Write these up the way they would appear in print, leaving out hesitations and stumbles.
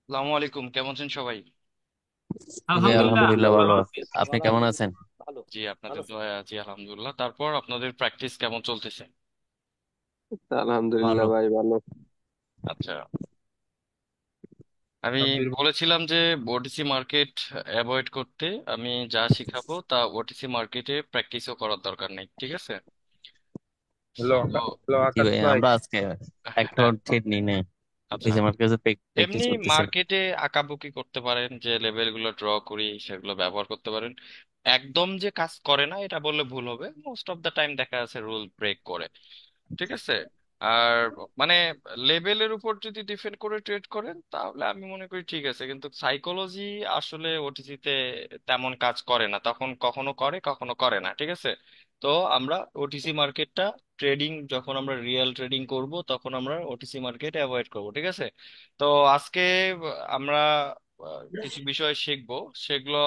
আসসালামু আলাইকুম, কেমন আছেন সবাই? জি আলহামদুলিল্লাহ, আলহামদুলিল্লাহ, আল্লাহ ভালো ভালো। আছি। আপনি কেমন আছেন? জি, আপনাদের দোয়ায় আছি আলহামদুলিল্লাহ। তারপর আপনাদের প্র্যাকটিস কেমন চলতেছে? আলহামদুলিল্লাহ ভালো। ভাই, ভালো। আচ্ছা, আমি সাব্বির বলেছিলাম যে ওটিসি মার্কেট অ্যাভয়েড করতে আমি যা শিখাবো তা ওটিসি মার্কেটে প্র্যাকটিসও করার দরকার নেই, ঠিক আছে? হ্যালো তো হ্যালো জি আকাশ ভাই, ভাই। আমরা আজকে একটা হ্যাঁ, ট্রেড নিই না। আচ্ছা। ওই যে আমার কাছে এমনি প্র্যাকটিস করতেছি। মার্কেটে আঁকাবুকি করতে পারেন, যে লেভেলগুলো ড্র করি সেগুলো ব্যবহার করতে পারেন। একদম যে কাজ করে না এটা বললে ভুল হবে, মোস্ট অফ দ্য টাইম দেখা যাচ্ছে রুল ব্রেক করে, ঠিক আছে? আর মানে লেভেলের উপর যদি ডিপেন্ড করে ট্রেড করেন তাহলে আমি মনে করি ঠিক আছে, কিন্তু সাইকোলজি আসলে ওটিসিতে তেমন কাজ করে না, তখন কখনো করে কখনো করে না, ঠিক আছে? তো আমরা ওটিসি মার্কেটটা ট্রেডিং, যখন আমরা রিয়েল ট্রেডিং করব তখন আমরা ওটিসি মার্কেট অ্যাভয়েড করব, ঠিক আছে? তো আজকে আমরা কিছু বিষয় শিখবো, সেগুলো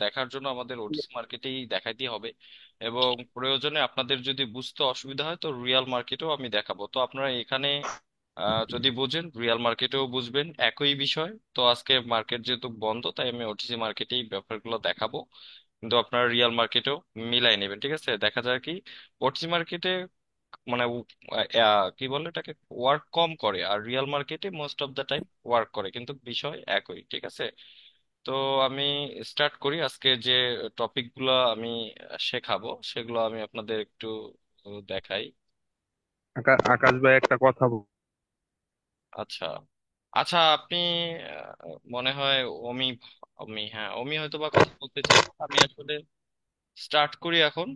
দেখার জন্য আমাদের ওটিসি মার্কেটেই দেখাইতে হবে। এবং প্রয়োজনে আপনাদের যদি বুঝতে অসুবিধা হয় তো রিয়েল মার্কেটেও আমি দেখাবো, তো আপনারা এখানে যদি বুঝেন রিয়েল মার্কেটেও বুঝবেন একই বিষয়। তো আজকে মার্কেট যেহেতু বন্ধ তাই আমি ওটিসি মার্কেটেই ব্যাপারগুলো দেখাবো, কিন্তু আপনারা রিয়েল মার্কেটেও মিলাই নেবেন, ঠিক আছে? দেখা যায় কি ওটিসি মার্কেটে মানে কি বলে এটাকে, ওয়ার্ক কম করে, আর রিয়েল মার্কেটে most of the time work করে, কিন্তু বিষয় একই, ঠিক আছে? তো আমি স্টার্ট করি। আজকে যে টপিকগুলো আমি শেখাবো সেগুলো আমি আপনাদের একটু দেখাই। আকাশ ভাই, একটা কথা আচ্ছা, আচ্ছা, আপনি মনে হয় অমি, হ্যাঁ, হয়তো বা কথা বলতে চাই। আমি আসলে স্টার্ট করি এখন।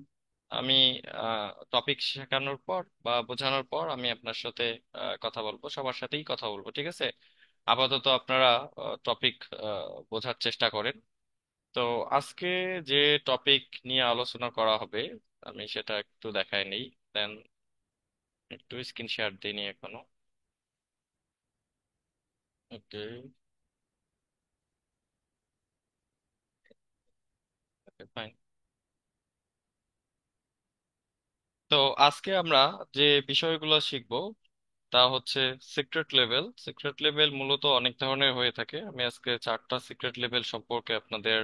আমি টপিক শেখানোর পর বা বোঝানোর পর আমি আপনার সাথে কথা বলবো, সবার সাথেই কথা বলবো, ঠিক আছে? আপাতত আপনারা টপিক বোঝার চেষ্টা করেন। তো আজকে যে টপিক নিয়ে আলোচনা করা হবে আমি সেটা একটু দেখাই নেই, দেন একটু স্ক্রিন শেয়ার দিইনি এখনো। ওকে, ওকে, ফাইন। তো আজকে আমরা যে বিষয়গুলো শিখবো তা হচ্ছে সিক্রেট লেভেল। সিক্রেট লেভেল মূলত অনেক ধরনের হয়ে থাকে, আমি আজকে চারটা সিক্রেট লেভেল সম্পর্কে আপনাদের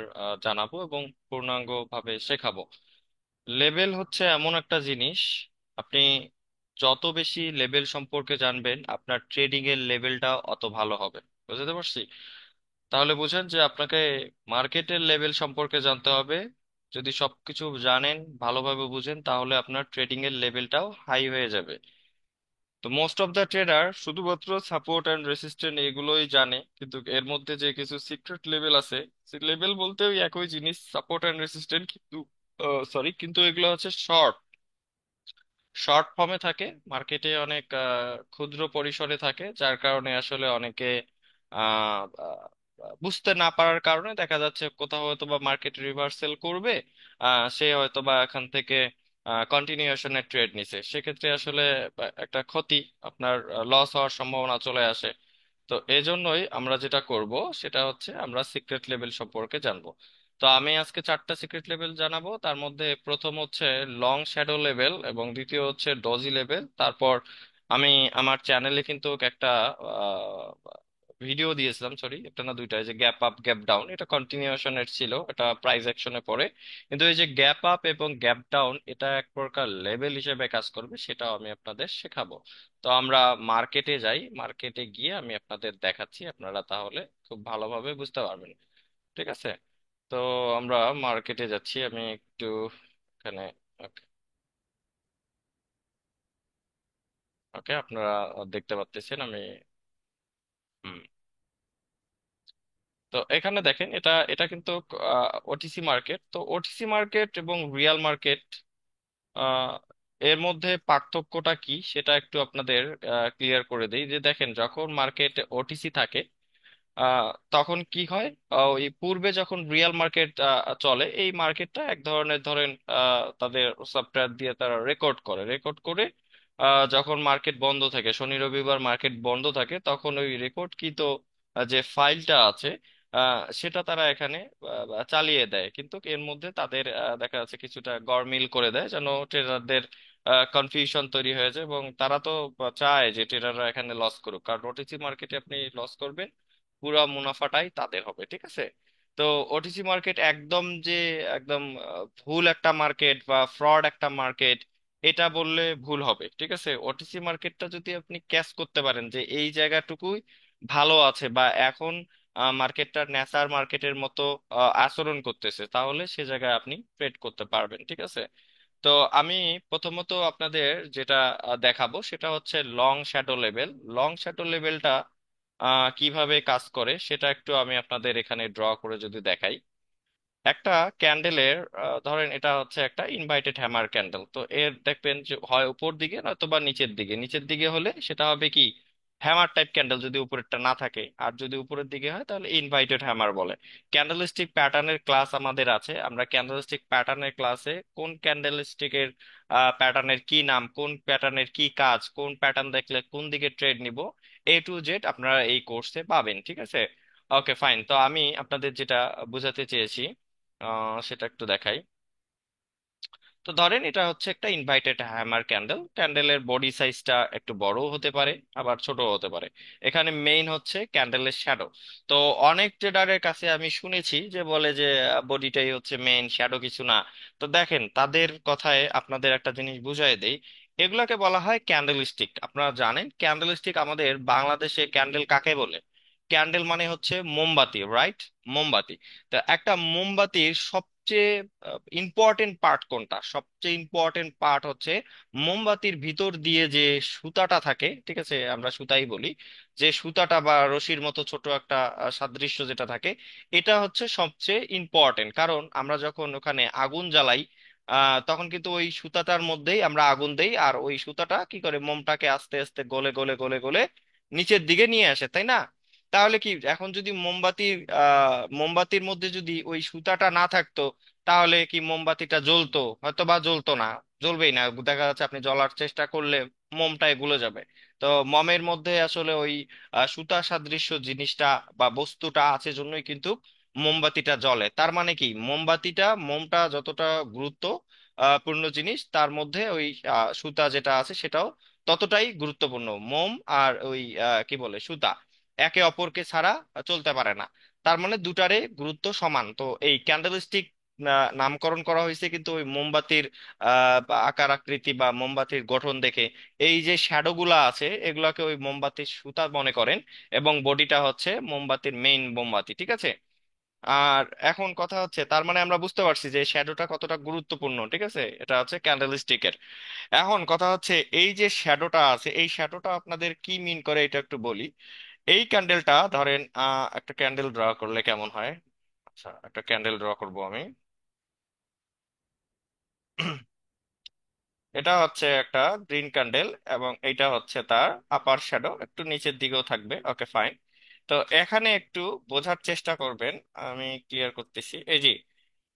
জানাবো এবং পূর্ণাঙ্গ ভাবে শেখাবো। লেভেল হচ্ছে এমন একটা জিনিস, আপনি যত বেশি লেভেল সম্পর্কে জানবেন আপনার ট্রেডিং এর লেভেলটা অত ভালো হবে। বুঝতে পারছি? তাহলে বুঝেন যে আপনাকে মার্কেটের লেভেল সম্পর্কে জানতে হবে। যদি সবকিছু জানেন, ভালোভাবে বুঝেন, তাহলে আপনার ট্রেডিং এর লেভেলটাও হাই হয়ে যাবে। তো মোস্ট অফ দ্য ট্রেডার শুধুমাত্র সাপোর্ট অ্যান্ড রেসিস্ট্যান্ট এগুলোই জানে, কিন্তু এর মধ্যে যে কিছু সিক্রেট লেভেল আছে, লেভেল বলতে ওই একই জিনিস, সাপোর্ট অ্যান্ড রেসিস্ট্যান্ট, কিন্তু সরি, কিন্তু এগুলো হচ্ছে শর্ট, শর্ট ফর্মে থাকে, মার্কেটে অনেক ক্ষুদ্র পরিসরে থাকে, যার কারণে আসলে অনেকে আহ, আহ, বুঝতে না পারার কারণে দেখা যাচ্ছে কোথাও হয়তো বা মার্কেট রিভার্সাল করবে, সে হয়তো বা এখান থেকে কন্টিনিউশনের ট্রেড নিছে, সেক্ষেত্রে আসলে একটা ক্ষতি, আপনার লস হওয়ার সম্ভাবনা চলে আসে। তো এই জন্যই আমরা যেটা করব সেটা হচ্ছে আমরা সিক্রেট লেভেল সম্পর্কে জানবো। তো আমি আজকে চারটা সিক্রেট লেভেল জানাবো, তার মধ্যে প্রথম হচ্ছে লং শ্যাডো লেভেল, এবং দ্বিতীয় হচ্ছে ডজি লেভেল। তারপর আমি আমার চ্যানেলে কিন্তু একটা ভিডিও দিয়েছিলাম, সরি একটা না দুইটা, এই যে গ্যাপ আপ গ্যাপ ডাউন, এটা কন্টিনিউশনের ছিল, এটা প্রাইস অ্যাকশনে পড়ে, কিন্তু এই যে গ্যাপ আপ এবং গ্যাপ ডাউন এটা এক প্রকার লেভেল হিসেবে কাজ করবে, সেটাও আমি আপনাদের শেখাবো। তো আমরা মার্কেটে যাই, মার্কেটে গিয়ে আমি আপনাদের দেখাচ্ছি, আপনারা তাহলে খুব ভালোভাবে বুঝতে পারবেন, ঠিক আছে? তো আমরা মার্কেটে যাচ্ছি, আমি একটু এখানে, ওকে, ওকে, আপনারা দেখতে পাচ্ছেন আমি, হুম। তো এখানে দেখেন, এটা এটা কিন্তু ওটিসি মার্কেট। তো ওটিসি মার্কেট এবং রিয়াল মার্কেট, আহ, এর মধ্যে পার্থক্যটা কি সেটা একটু আপনাদের ক্লিয়ার করে দেই। যে দেখেন, যখন মার্কেটে ওটিসি থাকে তখন কি হয়, ওই পূর্বে যখন রিয়েল মার্কেট চলে, এই মার্কেটটা এক ধরনের, ধরেন তাদের সফটওয়্যার দিয়ে তারা রেকর্ড করে যখন মার্কেট বন্ধ থাকে, শনি রবিবার মার্কেট বন্ধ থাকে, তখন ওই রেকর্ডকৃত যে ফাইলটা আছে সেটা তারা এখানে চালিয়ে দেয়, কিন্তু এর মধ্যে তাদের দেখা যাচ্ছে কিছুটা গরমিল করে দেয় যেন ট্রেডারদের কনফিউশন তৈরি হয়ে যায়, এবং তারা তো চায় যে ট্রেডাররা এখানে লস করুক, কারণ ওটিসি মার্কেটে আপনি লস করবেন, পুরো মুনাফাটাই তাদের হবে, ঠিক আছে? তো ওটিসি মার্কেট একদম যে একদম ভুল একটা মার্কেট বা ফ্রড একটা মার্কেট, এটা বললে ভুল হবে, ঠিক আছে? ওটিসি মার্কেটটা যদি আপনি ক্যাচ করতে পারেন যে এই জায়গাটুকুই ভালো আছে, বা এখন মার্কেটটা ন্যাচার মার্কেটের মতো আচরণ করতেছে, তাহলে সে জায়গায় আপনি ট্রেড করতে পারবেন, ঠিক আছে? তো আমি প্রথমত আপনাদের যেটা দেখাবো সেটা হচ্ছে long shadow level. Long shadow লেভেলটা কিভাবে কাজ করে সেটা একটু আমি আপনাদের এখানে ড্র করে যদি দেখাই। একটা ক্যান্ডেলের, ধরেন এটা হচ্ছে একটা ইনভাইটেড হ্যামার ক্যান্ডেল, তো এর দেখবেন যে হয় উপর দিকে নয়তো বা নিচের দিকে। নিচের দিকে হলে সেটা হবে কি, হ্যামার টাইপ ক্যান্ডেল, যদি উপরেরটা না থাকে। আর যদি উপরের দিকে হয় তাহলে ইনভাইটেড হ্যামার বলে। ক্যান্ডেলস্টিক প্যাটার্নের ক্লাস আমাদের আছে, আমরা ক্যান্ডেলস্টিক প্যাটার্নের ক্লাসে কোন ক্যান্ডেলস্টিকের প্যাটার্নের কি নাম, কোন প্যাটার্নের কি কাজ, কোন প্যাটার্ন দেখলে কোন দিকে ট্রেড নিব, A to Z আপনারা এই কোর্সে পাবেন, ঠিক আছে? ওকে, ফাইন। তো আমি আপনাদের যেটা বোঝাতে চেয়েছি সেটা একটু দেখাই। তো ধরেন এটা হচ্ছে একটা ইনভাইটেড হ্যামার ক্যান্ডেল। ক্যান্ডেলের বডি সাইজটা একটু বড় হতে পারে, আবার ছোট হতে পারে। এখানে মেইন হচ্ছে ক্যান্ডেলের শ্যাডো। তো অনেক ট্রেডারের কাছে আমি শুনেছি যে বলে যে বডিটাই হচ্ছে মেইন, শ্যাডো কিছু না। তো দেখেন, তাদের কথায় আপনাদের একটা জিনিস বুঝাই দেই। এগুলাকে বলা হয় ক্যান্ডেল স্টিক। আপনারা জানেন ক্যান্ডেল স্টিক আমাদের বাংলাদেশে ক্যান্ডেল কাকে বলে? ক্যান্ডেল মানে হচ্ছে মোমবাতি, রাইট? মোমবাতি। তা একটা মোমবাতির সবচেয়ে ইম্পর্টেন্ট পার্ট কোনটা? সবচেয়ে ইম্পর্টেন্ট পার্ট হচ্ছে মোমবাতির ভিতর দিয়ে যে সুতাটা থাকে, ঠিক আছে, আমরা সুতাই বলি। যে সুতাটা বা রশির মতো ছোট একটা সাদৃশ্য যেটা থাকে, এটা হচ্ছে সবচেয়ে ইম্পর্টেন্ট। কারণ আমরা যখন ওখানে আগুন জ্বালাই, তখন কিন্তু ওই সুতাটার মধ্যেই আমরা আগুন দেই, আর ওই সুতাটা কি করে মোমটাকে আস্তে আস্তে গলে গলে গলে গলে নিচের দিকে নিয়ে আসে, তাই না? তাহলে কি, এখন যদি মোমবাতির মধ্যে যদি ওই সুতাটা না থাকতো, তাহলে কি মোমবাতিটা জ্বলতো? হয়তো বা জ্বলতো না, জ্বলবেই না। দেখা যাচ্ছে আপনি জ্বলার চেষ্টা করলে মোমটাই গলে যাবে। তো মমের মধ্যে আসলে ওই সুতা সাদৃশ্য জিনিসটা বা বস্তুটা আছে জন্যই কিন্তু মোমবাতিটা জ্বলে। তার মানে কি, মোমটা যতটা গুরুত্ব পূর্ণ জিনিস, তার মধ্যে ওই সুতা যেটা আছে সেটাও ততটাই গুরুত্বপূর্ণ। মোম আর ওই কি বলে সুতা একে অপরকে ছাড়া চলতে পারে না। তার মানে দুটারে গুরুত্ব সমান। তো এই ক্যান্ডেলস্টিক নামকরণ করা হয়েছে কিন্তু ওই মোমবাতির বা আকার আকৃতি বা মোমবাতির গঠন দেখে। এই যে শ্যাডো গুলা আছে এগুলাকে ওই মোমবাতির সুতা মনে করেন, এবং বডিটা হচ্ছে মোমবাতির মেইন মোমবাতি, ঠিক আছে? আর এখন কথা হচ্ছে, তার মানে আমরা বুঝতে পারছি যে শ্যাডোটা কতটা গুরুত্বপূর্ণ, ঠিক আছে? এটা হচ্ছে ক্যান্ডেলস্টিকের। এখন কথা হচ্ছে, এই যে শ্যাডোটা আছে, এই শ্যাডোটা আপনাদের কি মিন করে এটা একটু বলি। এই ক্যান্ডেলটা ধরেন, একটা ক্যান্ডেল ড্র করলে কেমন হয়? আচ্ছা, একটা ক্যান্ডেল ড্র করব আমি। এটা হচ্ছে একটা গ্রিন ক্যান্ডেল, এবং এটা হচ্ছে তার আপার শ্যাডো, একটু নিচের দিকেও থাকবে। ওকে, ফাইন। তো এখানে একটু বোঝার চেষ্টা করবেন, আমি ক্লিয়ার করতেছি। এই যে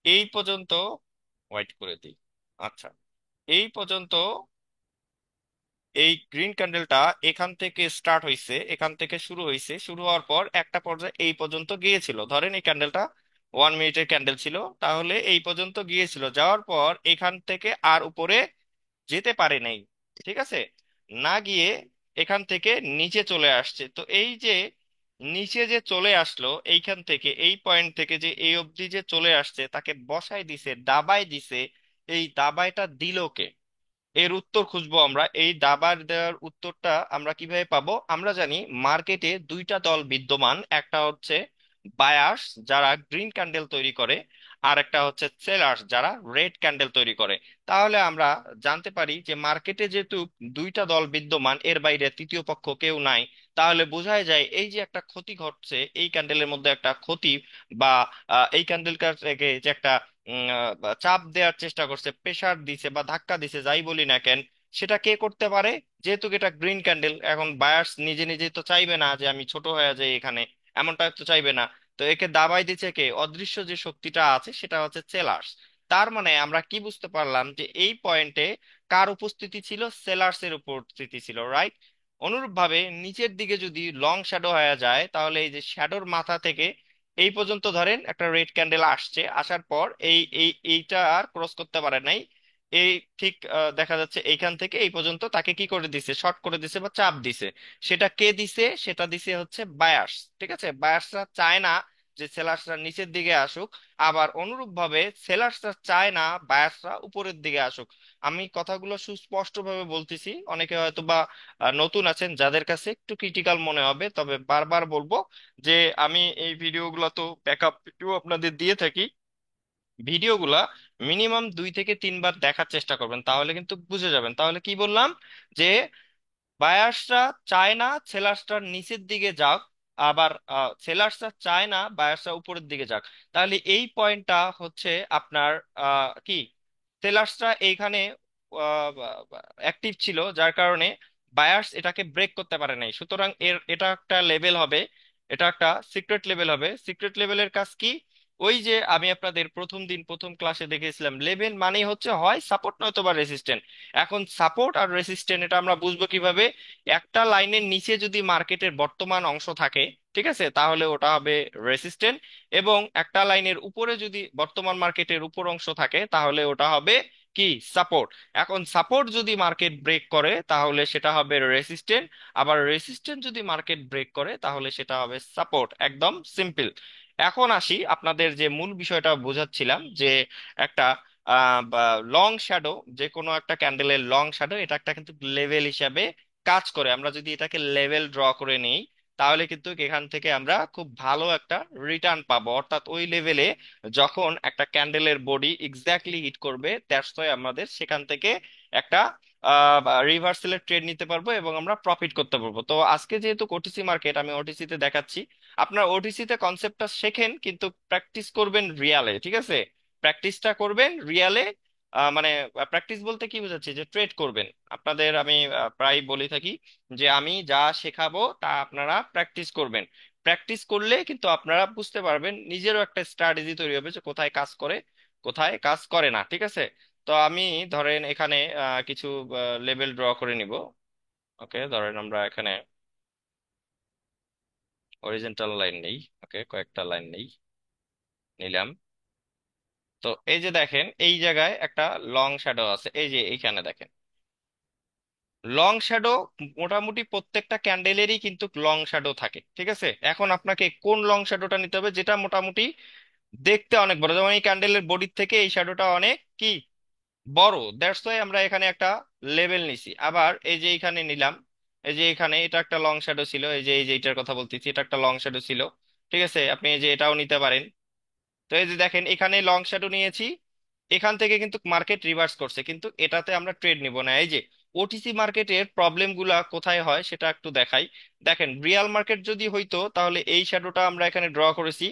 এই পর্যন্ত, হোয়াইট করে দিই। আচ্ছা, এই পর্যন্ত এই গ্রিন ক্যান্ডেলটা এখান থেকে স্টার্ট হয়েছে, এখান থেকে শুরু হয়েছে, শুরু হওয়ার পর একটা পর্যায়ে এই পর্যন্ত গিয়েছিল। ধরেন এই ক্যান্ডেলটা 1 মিনিটের ক্যান্ডেল ছিল, তাহলে এই পর্যন্ত গিয়েছিল, যাওয়ার পর এখান থেকে আর উপরে যেতে পারে নাই, ঠিক আছে? না গিয়ে এখান থেকে নিচে চলে আসছে। তো এই যে নিচে যে চলে আসলো, এইখান থেকে এই পয়েন্ট থেকে যে এই অবধি যে চলে আসছে, তাকে বসাই দিছে, দাবাই দিছে। এই দাবাইটা দিল কে? এর উত্তর খুঁজবো আমরা। এই দাবার দেওয়ার উত্তরটা আমরা কিভাবে পাবো? আমরা জানি মার্কেটে দুইটা দল বিদ্যমান, একটা হচ্ছে বায়ার্স যারা গ্রিন ক্যান্ডেল তৈরি করে, আর একটা হচ্ছে সেলার্স যারা রেড ক্যান্ডেল তৈরি করে। তাহলে আমরা জানতে পারি যে মার্কেটে যেহেতু দুইটা দল বিদ্যমান, এর বাইরে তৃতীয় পক্ষ কেউ নাই। তাহলে বোঝাই যায় এই যে একটা ক্ষতি ঘটছে, এই ক্যান্ডেলের মধ্যে একটা ক্ষতি, বা এই ক্যান্ডেলটাকে যে একটা বা চাপ দেওয়ার চেষ্টা করছে, প্রেসার দিছে বা ধাক্কা দিছে, যাই বলি না কেন, সেটা কে করতে পারে? যেহেতু এটা গ্রিন ক্যান্ডেল, এখন বায়ার্স নিজে নিজে তো চাইবে না যে আমি ছোট হয়ে যাই এখানে, এমনটা তো চাইবে না। তো একে দাবাই দিচ্ছে কে? অদৃশ্য যে শক্তিটা আছে সেটা হচ্ছে সেলার্স। তার মানে আমরা কি বুঝতে পারলাম যে এই পয়েন্টে কার উপস্থিতি ছিল? সেলার্স এর উপস্থিতি ছিল, রাইট? অনুরূপভাবে নিচের দিকে যদি লং শ্যাডো হয়ে যায়, তাহলে এই যে শ্যাডোর মাথা থেকে এই পর্যন্ত ধরেন একটা রেড ক্যান্ডেল আসছে, আসার পর এইটা আর ক্রস করতে পারে নাই, এই ঠিক দেখা যাচ্ছে এইখান থেকে এই পর্যন্ত তাকে কি করে দিছে, শর্ট করে দিছে বা চাপ দিছে। সেটা কে দিছে? সেটা দিছে হচ্ছে বায়ার্স। ঠিক আছে, বায়ার্সরা চায় না যে সেলার্সরা নিচের দিকে আসুক, আবার অনুরূপভাবে সেলার্সরা চায় না বায়ার্সরা উপরের দিকে আসুক। আমি কথাগুলো সুস্পষ্টভাবে বলতেছি, অনেকে হয়তো বা নতুন আছেন, যাদের কাছে একটু ক্রিটিক্যাল মনে হবে, তবে বারবার বলবো যে আমি এই ভিডিওগুলো তো ব্যাকআপ ভিডিও আপনাদের দিয়ে থাকি। ভিডিওগুলা মিনিমাম 2 থেকে 3 বার দেখার চেষ্টা করবেন, তাহলে কিন্তু বুঝে যাবেন। তাহলে কি বললাম? যে বায়ার্সরা চায় না সেলার্সটা নিচের দিকে যাক, আবার সেলার্সরা চায় না বায়ার্সরা উপরের দিকে যাক। তাহলে এই পয়েন্টটা হচ্ছে আপনার কি, সেলার্সরা এইখানে অ্যাক্টিভ ছিল, যার কারণে বায়ার্স এটাকে ব্রেক করতে পারে নাই। সুতরাং এটা একটা লেভেল হবে, এটা একটা সিক্রেট লেভেল হবে। সিক্রেট লেভেলের কাজ কি? ওই যে আমি আপনাদের প্রথম দিন প্রথম ক্লাসে দেখেছিলাম, লেভেল মানেই হচ্ছে হয় সাপোর্ট নয়তো বা রেসিস্ট্যান্ট। এখন সাপোর্ট আর রেসিস্ট্যান্ট এটা আমরা বুঝবো কিভাবে? একটা লাইনের নিচে যদি মার্কেটের বর্তমান অংশ থাকে, ঠিক আছে, তাহলে ওটা হবে রেসিস্ট্যান্ট। এবং একটা লাইনের উপরে যদি বর্তমান মার্কেটের উপর অংশ থাকে, তাহলে ওটা হবে কি, সাপোর্ট। এখন সাপোর্ট যদি মার্কেট ব্রেক করে তাহলে সেটা হবে রেসিস্ট্যান্ট, আবার রেসিস্ট্যান্ট যদি মার্কেট ব্রেক করে তাহলে সেটা হবে সাপোর্ট। একদম সিম্পল। এখন আসি আপনাদের যে মূল বিষয়টা বোঝাচ্ছিলাম, যে একটা লং শ্যাডো, যে কোনো একটা ক্যান্ডেলের লং শ্যাডো, এটা একটা কিন্তু লেভেল হিসাবে কাজ করে। আমরা যদি এটাকে লেভেল ড্র করে নিই, তাহলে কিন্তু এখান থেকে আমরা খুব ভালো একটা রিটার্ন পাবো। অর্থাৎ ওই লেভেলে যখন একটা ক্যান্ডেলের বডি এক্স্যাক্টলি হিট করবে, দ্যাটস ওয়াই আমাদের সেখান থেকে একটা রিভার্সালের ট্রেড নিতে পারবো এবং আমরা প্রফিট করতে পারবো। তো আজকে যেহেতু ওটিসি মার্কেট, আমি ওটিসি তে দেখাচ্ছি। আপনার ওটিসি তে কনসেপ্টটা শেখেন, কিন্তু প্র্যাকটিস করবেন রিয়ালে। ঠিক আছে, প্র্যাকটিসটা করবেন রিয়ালে। মানে প্র্যাকটিস বলতে কি বোঝাচ্ছি, যে ট্রেড করবেন। আপনাদের আমি প্রায় বলে থাকি যে আমি যা শেখাবো তা আপনারা প্র্যাকটিস করবেন। প্র্যাকটিস করলে কিন্তু আপনারা বুঝতে পারবেন, নিজেরও একটা স্ট্র্যাটেজি তৈরি হবে যে কোথায় কাজ করে কোথায় কাজ করে না। ঠিক আছে, তো আমি ধরেন এখানে কিছু লেভেল ড্র করে নিব। ওকে, ধরেন আমরা এখানে হরিজন্টাল লাইন নেই। ওকে, কয়েকটা লাইন নেই, নিলাম। তো এই যে দেখেন, এই জায়গায় একটা লং শ্যাডো আছে, এই যে এইখানে দেখেন লং শ্যাডো। মোটামুটি প্রত্যেকটা ক্যান্ডেলেরই কিন্তু লং শ্যাডো থাকে। ঠিক আছে, এখন আপনাকে কোন লং শ্যাডোটা নিতে হবে যেটা মোটামুটি দেখতে অনেক বড়, যেমন এই ক্যান্ডেলের বডির থেকে এই শ্যাডোটা অনেক কি বড়। দ্যাটস ওয়াই আমরা এখানে একটা লেভেল নিছি। আবার এই যে এখানে নিলাম, এই যে এখানে এটা একটা লং শ্যাডো ছিল, এই যে এটার কথা বলতেছি, এটা একটা লং শ্যাডো ছিল। ঠিক আছে, আপনি এই যে এটাও নিতে পারেন। তো এই যে দেখেন এখানে লং শ্যাডো নিয়েছি, এখান থেকে কিন্তু মার্কেট রিভার্স করছে, কিন্তু এটাতে আমরা ট্রেড নিব না। এই যে ওটিসি মার্কেটের প্রবলেম গুলা কোথায় হয় সেটা একটু দেখাই। দেখেন, রিয়াল মার্কেট যদি হইতো তাহলে এই শ্যাডোটা আমরা এখানে ড্র করেছি,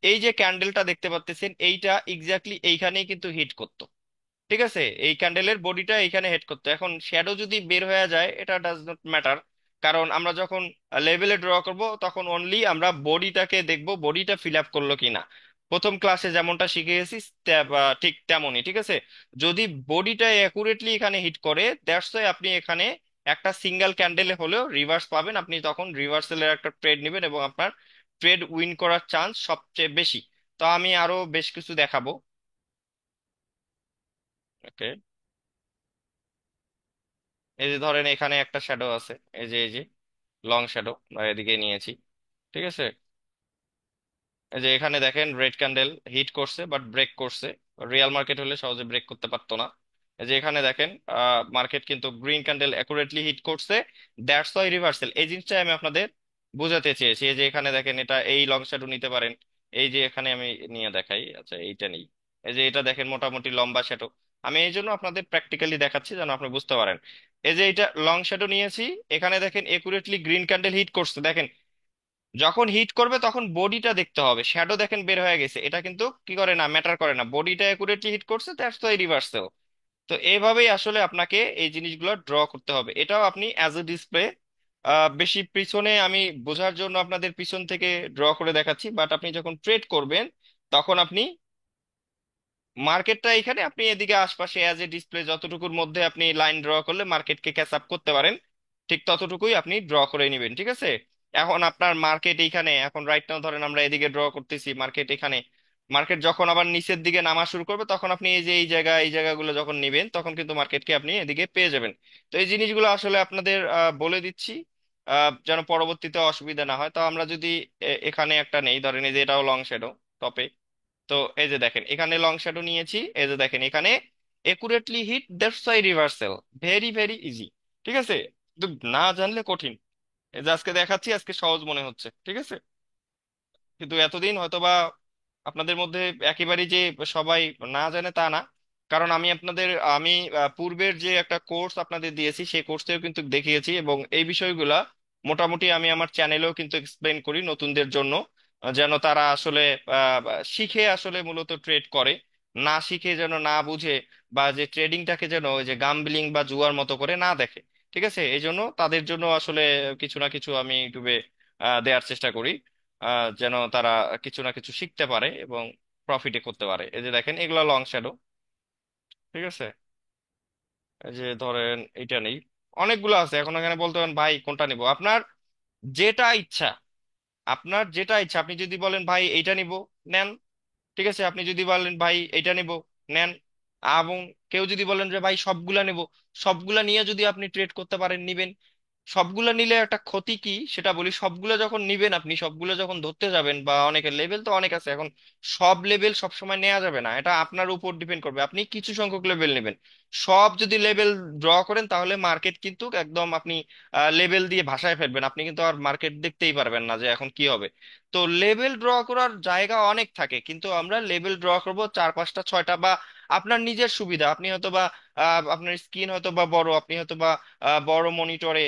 এই যে ক্যান্ডেলটা দেখতে পাচ্ছেন এইটা এক্স্যাক্টলি এইখানেই কিন্তু হিট করতো। ঠিক আছে, এই ক্যান্ডেলের বডিটা এখানে হেড করতে, এখন শ্যাডো যদি বের হয়ে যায় এটা ডাজ নট ম্যাটার। কারণ আমরা যখন লেভেলে ড্র করব তখন অনলি আমরা বডিটাকে দেখব, বডিটা ফিল আপ করলো কিনা। প্রথম ক্লাসে যেমনটা শিখে গেছি ঠিক তেমনই। ঠিক আছে, যদি বডিটা অ্যাকুরেটলি এখানে হিট করে, দ্যাটস ওয়াই আপনি এখানে একটা সিঙ্গেল ক্যান্ডেলে হলেও রিভার্স পাবেন। আপনি তখন রিভার্সালের একটা ট্রেড নেবেন এবং আপনার ট্রেড উইন করার চান্স সবচেয়ে বেশি। তো আমি আরো বেশ কিছু দেখাবো। ওকে, এই যে ধরেন এখানে একটা শ্যাডো আছে, এই যে লং শ্যাডো এদিকে নিয়েছি। ঠিক আছে, এই যে এখানে দেখেন রেড ক্যান্ডেল হিট করছে বাট ব্রেক করছে। রিয়াল মার্কেট হলে সহজে ব্রেক করতে পারতো না। এই যে এখানে দেখেন মার্কেট কিন্তু গ্রিন ক্যান্ডেল অ্যাকুরেটলি হিট করছে, দ্যাটস ওয়াই রিভার্সাল। এই জিনিসটাই আমি আপনাদের বোঝাতে চেয়েছি। এই যে এখানে দেখেন এটা এই লং শ্যাডো নিতে পারেন। এই যে এখানে আমি নিয়ে দেখাই, আচ্ছা এইটা নেই। এই যে এটা দেখেন মোটামুটি লম্বা শ্যাডো। আমি এই জন্য আপনাদের প্র্যাকটিক্যালি দেখাচ্ছি যেন আপনি বুঝতে পারেন। এই যে এটা লং শ্যাডো নিয়েছি, এখানে দেখেন একুরেটলি গ্রিন ক্যান্ডেল হিট করছে। দেখেন যখন হিট করবে তখন বডিটা দেখতে হবে, শ্যাডো দেখেন বের হয়ে গেছে, এটা কিন্তু কি করে না, ম্যাটার করে না, বডিটা একুরেটলি হিট করছে, দ্যাটস তো রিভার্সেল। তো এইভাবেই আসলে আপনাকে এই জিনিসগুলো ড্র করতে হবে। এটাও আপনি অ্যাজ এ ডিসপ্লে, বেশি পিছনে আমি বোঝার জন্য আপনাদের পিছন থেকে ড্র করে দেখাচ্ছি, বাট আপনি যখন ট্রেড করবেন তখন আপনি মার্কেটটা এখানে, আপনি এদিকে আশপাশে অ্যাজ এ ডিসপ্লে যতটুকুর মধ্যে আপনি লাইন ড্র করলে মার্কেটকে ক্যাচ আপ করতে পারেন, ঠিক ততটুকুই আপনি ড্র করে নেবেন। ঠিক আছে, এখন আপনার মার্কেট এইখানে, এখন রাইট নাও ধরেন আমরা এদিকে ড্র করতেছি, মার্কেট এখানে। মার্কেট যখন আবার নিচের দিকে নামা শুরু করবে তখন আপনি এই যে এই জায়গাগুলো যখন নেবেন তখন কিন্তু মার্কেটকে আপনি এদিকে পেয়ে যাবেন। তো এই জিনিসগুলো আসলে আপনাদের বলে দিচ্ছি যেন পরবর্তীতে অসুবিধা না হয়। তো আমরা যদি এখানে একটা নেই, ধরেন এই যে এটাও লং শ্যাডো টপে। তো এই যে দেখেন এখানে লং শ্যাডো নিয়েছি, এই যে দেখেন এখানে accurately hit that's why reversal, very very easy. ঠিক আছে, কিন্তু না জানলে কঠিন। এই যে আজকে দেখাচ্ছি, আজকে সহজ মনে হচ্ছে, ঠিক আছে, কিন্তু এতদিন হয়তোবা আপনাদের মধ্যে একেবারেই যে সবাই না জানে তা না। কারণ আমি পূর্বের যে একটা কোর্স আপনাদের দিয়েছি সেই কোর্সেও কিন্তু দেখিয়েছি, এবং এই বিষয়গুলা মোটামুটি আমি আমার চ্যানেলেও কিন্তু এক্সপ্লেন করি নতুনদের জন্য, যেন তারা আসলে আহ, শিখে আসলে মূলত ট্রেড করে, না শিখে যেন না বুঝে, বা যে ট্রেডিংটাকে যেন ওই যে গাম্বলিং বা জুয়ার মতো করে না দেখে। ঠিক আছে, এই জন্য তাদের জন্য আসলে কিছু না কিছু আমি ইউটিউবে দেওয়ার চেষ্টা করি, যেন তারা কিছু না কিছু শিখতে পারে এবং প্রফিটে করতে পারে। এই যে দেখেন এগুলা লং শ্যাডো, ঠিক আছে। এই যে ধরেন এটা নেই, অনেকগুলো আছে, এখন এখানে বলতে পারেন ভাই কোনটা নিব, আপনার যেটা ইচ্ছা, আপনার যেটা ইচ্ছা। আপনি যদি বলেন ভাই এইটা নিব, নেন, ঠিক আছে। আপনি যদি বলেন ভাই এইটা নিব, নেন। এবং কেউ যদি বলেন যে ভাই সবগুলা নিব, সবগুলা নিয়ে যদি আপনি ট্রেড করতে পারেন নিবেন। সবগুলা নিলে একটা ক্ষতি কি সেটা বলি, সবগুলা যখন নিবেন, আপনি সবগুলা যখন ধরতে যাবেন, বা অনেকের লেভেল তো অনেক আছে, এখন সব লেভেল সব সময় নেওয়া যাবে না, এটা আপনার উপর ডিপেন্ড করবে, আপনি কিছু সংখ্যক লেভেল নেবেন। সব যদি লেভেল ড্র করেন তাহলে মার্কেট কিন্তু একদম আপনি লেভেল দিয়ে ভাসায় ফেলবেন, আপনি কিন্তু আর মার্কেট দেখতেই পারবেন না যে এখন কি হবে। তো লেভেল ড্র করার জায়গা অনেক থাকে, কিন্তু আমরা লেভেল ড্র করব চার পাঁচটা ছয়টা, বা আপনার নিজের সুবিধা। আপনি হয়তো বা আপনার স্ক্রিন হয়তো বা বড়, আপনি হয়তো বা বড় মনিটরে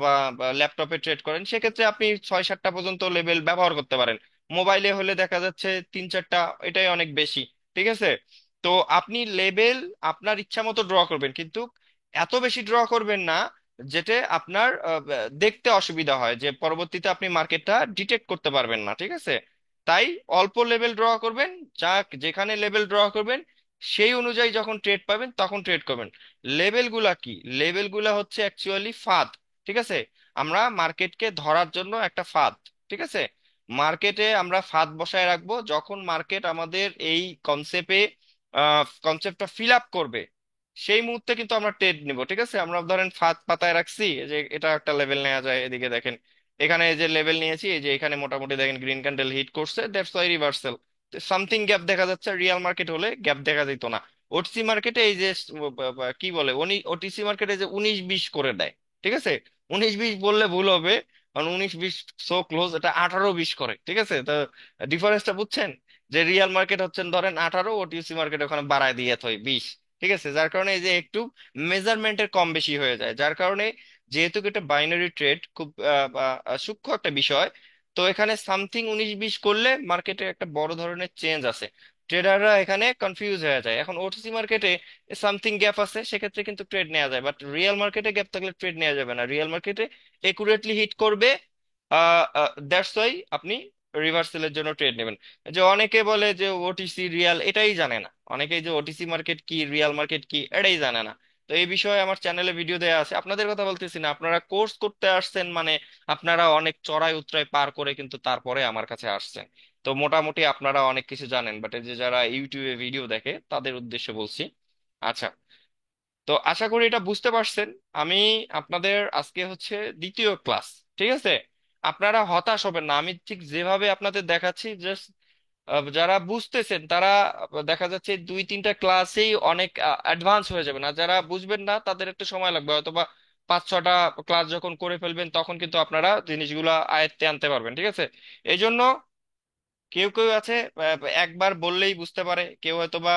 বা ল্যাপটপে ট্রেড করেন, সেক্ষেত্রে আপনি ছয় সাতটা পর্যন্ত লেভেল ব্যবহার করতে পারেন। মোবাইলে হলে দেখা যাচ্ছে তিন চারটা, এটাই অনেক বেশি। ঠিক আছে, তো আপনি লেভেল আপনার ইচ্ছা মতো ড্র করবেন, কিন্তু এত বেশি ড্র করবেন না যেটা আপনার দেখতে অসুবিধা হয়, যে পরবর্তীতে আপনি মার্কেটটা ডিটেক্ট করতে পারবেন না। ঠিক আছে, তাই অল্প লেভেল ড্র করবেন, যা যেখানে লেভেল ড্র করবেন সেই অনুযায়ী যখন ট্রেড পাবেন তখন ট্রেড করবেন। লেভেলগুলা কি? লেভেলগুলা হচ্ছে অ্যাকচুয়ালি ফাঁদ। ঠিক আছে, আমরা মার্কেটকে ধরার জন্য একটা ফাঁদ। ঠিক আছে, মার্কেটে আমরা ফাঁদ বসায় রাখবো, যখন মার্কেট আমাদের এই কনসেপ্টটা ফিল আপ করবে সেই মুহূর্তে কিন্তু আমরা ট্রেড নিব। ঠিক আছে, আমরা ধরেন ফাঁদ পাতায় রাখছি, এই যে এটা একটা লেভেল নেওয়া যায়, এদিকে দেখেন এখানে এই যে লেভেল নিয়েছি, এই যে এখানে মোটামুটি দেখেন গ্রিন ক্যান্ডেল হিট করছে, that's why reversal. Something gap দেখা যাচ্ছে, রিয়াল মার্কেট হলে গ্যাপ দেখা যেত না। ওটিসি মার্কেটে এই যে কি বলে উনি, ওটিসি মার্কেটে যে 19-20 করে দেয়। ঠিক আছে, 19-20 বললে ভুল হবে, কারণ 19-20 সো ক্লোজ, এটা 18-20 করে। ঠিক আছে, তো ডিফারেন্সটা বুঝছেন, যে রিয়াল মার্কেট হচ্ছেন ধরেন 18, ওটিসি মার্কেট ওখানে বাড়ায় দিয়ে থই 20। ঠিক আছে, যার কারণে এই যে একটু মেজারমেন্টের কম বেশি হয়ে যায়, যার কারণে যেহেতু এটা বাইনারি ট্রেড, খুব সূক্ষ্ম একটা বিষয়, তো এখানে সামথিং 19-20 করলে মার্কেটে একটা বড় ধরনের চেঞ্জ আছে, ট্রেডাররা এখানে কনফিউজ হয়ে যায়। এখন ওটিসি মার্কেটে সামথিং গ্যাপ আছে, সেক্ষেত্রে কিন্তু ট্রেড নেওয়া যায়, বাট রিয়েল মার্কেটে গ্যাপ থাকলে ট্রেড নেওয়া যাবে না, রিয়েল মার্কেটে একুরেটলি হিট করবে। দ্যাটস ওয়াই আপনি রিভার্সালের জন্য ট্রেড নেবেন। যে অনেকে বলে যে ওটিসি রিয়াল এটাই জানে না, অনেকেই যে ওটিসি মার্কেট কি রিয়াল মার্কেট কি এটাই জানে না। তো এই বিষয়ে আমার চ্যানেলে ভিডিও দেওয়া আছে, আপনাদের কথা বলতেছি না, আপনারা কোর্স করতে আসছেন মানে আপনারা অনেক চড়াই উতরাই পার করে কিন্তু তারপরে আমার কাছে আসছেন। তো মোটামুটি আপনারা অনেক কিছু জানেন, বাট এই যে যারা ইউটিউবে ভিডিও দেখে তাদের উদ্দেশ্যে বলছি। আচ্ছা, তো আশা করি এটা বুঝতে পারছেন। আমি আপনাদের আজকে হচ্ছে দ্বিতীয় ক্লাস। ঠিক আছে, আপনারা হতাশ হবেন না, আমি ঠিক যেভাবে আপনাদের দেখাচ্ছি জাস্ট যারা বুঝতেছেন তারা দেখা যাচ্ছে দুই তিনটা ক্লাসেই অনেক অ্যাডভান্স হয়ে যাবেন, আর যারা বুঝবেন না তাদের একটু সময় লাগবে, হয়তোবা পাঁচ ছটা ক্লাস যখন করে ফেলবেন তখন কিন্তু আপনারা জিনিসগুলো আয়ত্তে আনতে পারবেন। ঠিক আছে, এই জন্য কেউ কেউ আছে একবার বললেই বুঝতে পারে, কেউ হয়তো বা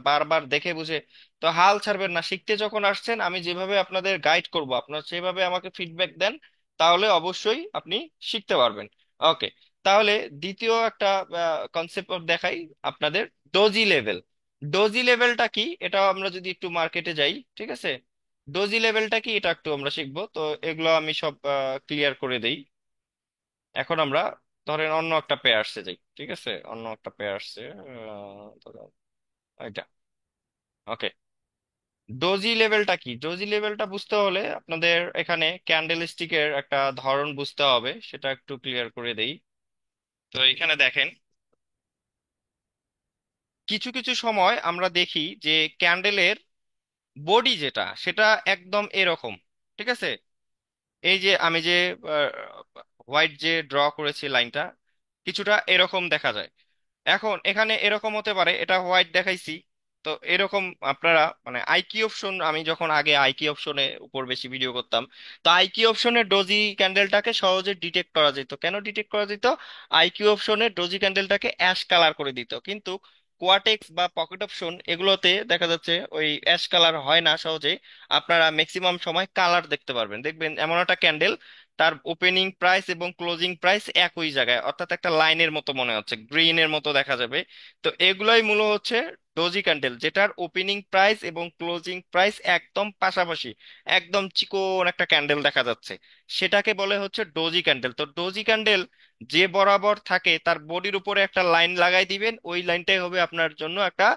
বারবার দেখে বুঝে। তো হাল ছাড়বেন না, শিখতে যখন আসছেন আমি যেভাবে আপনাদের গাইড করব আপনারা সেভাবে আমাকে ফিডব্যাক দেন, তাহলে অবশ্যই আপনি শিখতে পারবেন। ওকে, তাহলে দ্বিতীয় একটা কনসেপ্ট দেখাই আপনাদের, ডোজি লেভেল। ডোজি লেভেলটা কি এটা আমরা যদি একটু মার্কেটে যাই, ঠিক আছে, ডোজি লেভেলটা কি এটা একটু আমরা শিখবো। তো এগুলো আমি সব ক্লিয়ার করে দেই। এখন আমরা ধরেন অন্য একটা পেয়ার্সে যাই, ঠিক আছে, অন্য একটা পেয়ার্সে ধরো এটা। ওকে, ডোজি লেভেলটা কি? ডোজি লেভেলটা বুঝতে হলে আপনাদের এখানে ক্যান্ডেল স্টিকের একটা ধরন বুঝতে হবে, সেটা একটু ক্লিয়ার করে দেই। তো এখানে দেখেন কিছু কিছু সময় আমরা দেখি যে ক্যান্ডেলের বডি যেটা সেটা একদম এরকম, ঠিক আছে। এই যে আমি যে হোয়াইট যে ড্র করেছি লাইনটা, কিছুটা এরকম দেখা যায়। এখন এখানে এরকম হতে পারে, এটা হোয়াইট দেখাইছি, তো এরকম আপনারা মানে আইকি অপশন, আমি যখন আগে আইকি অপশনে উপর বেশি ভিডিও করতাম, তো আইকি অপশনে ডোজি ক্যান্ডেলটাকে সহজে ডিটেক্ট করা যেত। কেন ডিটেক্ট করা যেত? আইকিউ অপশনে ডোজি ক্যান্ডেলটাকে অ্যাশ কালার করে দিত, কিন্তু কোয়াটেক্স বা পকেট অপশন এগুলোতে দেখা যাচ্ছে ওই অ্যাশ কালার হয় না সহজে। আপনারা ম্যাক্সিমাম সময় কালার দেখতে পারবেন, দেখবেন এমন একটা ক্যান্ডেল তার ওপেনিং প্রাইস এবং ক্লোজিং প্রাইস একই জায়গায়, অর্থাৎ একটা লাইনের মতো মনে হচ্ছে, গ্রিনের মতো দেখা যাবে। তো এগুলোই মূল হচ্ছে ডোজি ক্যান্ডেল, যেটার ওপেনিং প্রাইস এবং ক্লোজিং প্রাইস একদম পাশাপাশি, একদম চিকন একটা ক্যান্ডেল দেখা যাচ্ছে, সেটাকে বলে হচ্ছে ডোজি ক্যান্ডেল। তো ডোজি ক্যান্ডেল যে বরাবর থাকে তার বডির উপরে একটা লাইন লাগাই দিবেন, ওই লাইনটাই হবে আপনার জন্য একটা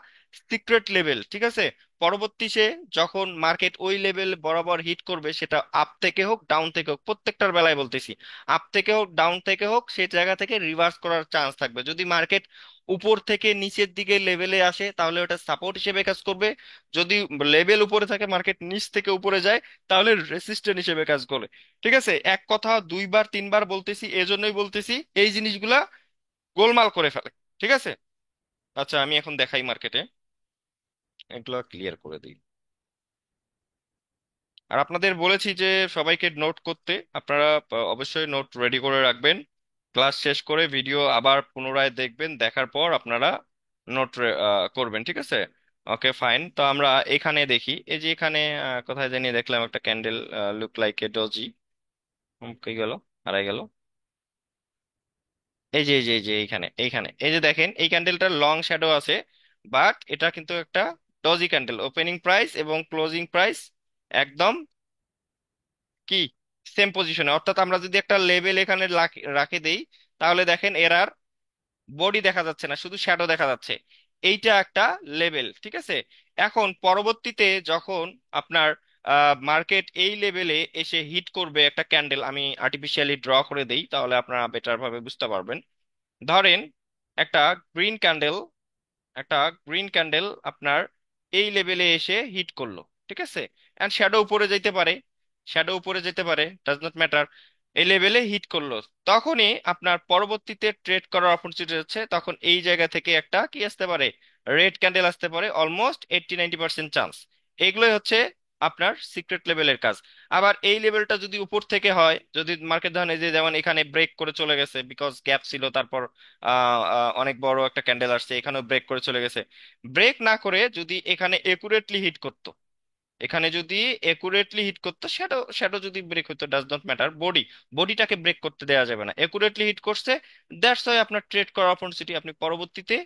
সিক্রেট লেভেল, ঠিক আছে। পরবর্তী সে যখন মার্কেট ওই লেভেল বরাবর হিট করবে, সেটা আপ থেকে হোক ডাউন থেকে হোক, প্রত্যেকটার বেলায় বলতেছি, আপ থেকে হোক ডাউন থেকে হোক, সেই জায়গা থেকে রিভার্স করার চান্স থাকবে। যদি মার্কেট উপর থেকে নিচের দিকে লেভেলে আসে তাহলে ওটা সাপোর্ট হিসেবে কাজ করবে, যদি লেভেল উপরে থাকে মার্কেট নিচ থেকে উপরে যায় তাহলে রেসিস্ট্যান্ট হিসেবে কাজ করে। ঠিক আছে, এক কথা দুইবার তিনবার বলতেছি, এজন্যই বলতেছি এই জিনিসগুলা গোলমাল করে ফেলে। ঠিক আছে, আচ্ছা আমি এখন দেখাই মার্কেটে, এগুলো ক্লিয়ার করে দিই। আর আপনাদের বলেছি যে সবাইকে নোট করতে, আপনারা অবশ্যই নোট রেডি করে রাখবেন। ক্লাস শেষ করে ভিডিও আবার পুনরায় দেখবেন, দেখার পর আপনারা নোট করবেন, ঠিক আছে। ওকে ফাইন, তো আমরা এখানে দেখি, এই যে এখানে কোথায় জানিয়ে দেখলাম একটা candle look like a doji, কি গেল, হারাই গেল। এই যে এইখানে এইখানে এই যে দেখেন এই ক্যান্ডেলটার লং শ্যাডো আছে, বাট এটা কিন্তু একটা ডজি ক্যান্ডেল, ওপেনিং প্রাইস এবং ক্লোজিং প্রাইস একদম কি সেম পজিশনে। অর্থাৎ আমরা যদি একটা লেভেল এখানে রাখে দেই, তাহলে দেখেন এর আর বডি দেখা যাচ্ছে না, শুধু শ্যাডো দেখা যাচ্ছে। এইটা একটা লেভেল, ঠিক আছে। এখন পরবর্তীতে যখন আপনার মার্কেট এই লেভেলে এসে হিট করবে একটা ক্যান্ডেল, আমি আর্টিফিশিয়ালি ড্র করে দেই তাহলে আপনারা বেটার ভাবে বুঝতে পারবেন। ধরেন একটা গ্রিন ক্যান্ডেল, একটা গ্রিন ক্যান্ডেল আপনার এই লেভেলে এসে হিট করলো, ঠিক আছে। এন্ড শ্যাডো উপরে যেতে পারে, শ্যাডো উপরে যেতে পারে, ডাজ নট ম্যাটার, এই লেভেলে হিট করলো। তখনই আপনার পরবর্তীতে ট্রেড করার অপরচুনিটি হচ্ছে, তখন এই জায়গা থেকে একটা কি আসতে পারে, রেড ক্যান্ডেল আসতে পারে, অলমোস্ট 80-90% চান্স। এগুলোই হচ্ছে আপনার সিক্রেট লেভেলের কাজ। আবার এই লেভেলটা যদি উপর থেকে হয়, যদি মার্কেট ধরেন এই যে যেমন এখানে ব্রেক করে চলে গেছে, বিকজ গ্যাপ ছিল, তারপর অনেক বড় একটা ক্যান্ডেল আসছে, এখানেও ব্রেক করে চলে গেছে। ব্রেক না করে যদি এখানে একুরেটলি হিট করতো, এখানে যদি একুরেটলি হিট করতো, শ্যাডো শ্যাডো যদি ব্রেক হতো, ডাজ নট ম্যাটার, বডিটাকে ব্রেক করতে দেওয়া যাবে না, একুরেটলি হিট করছে, দ্যাটস ওয়াই আপনার ট্রেড করার অপরচুনিটি, আপনি পরবর্তীতে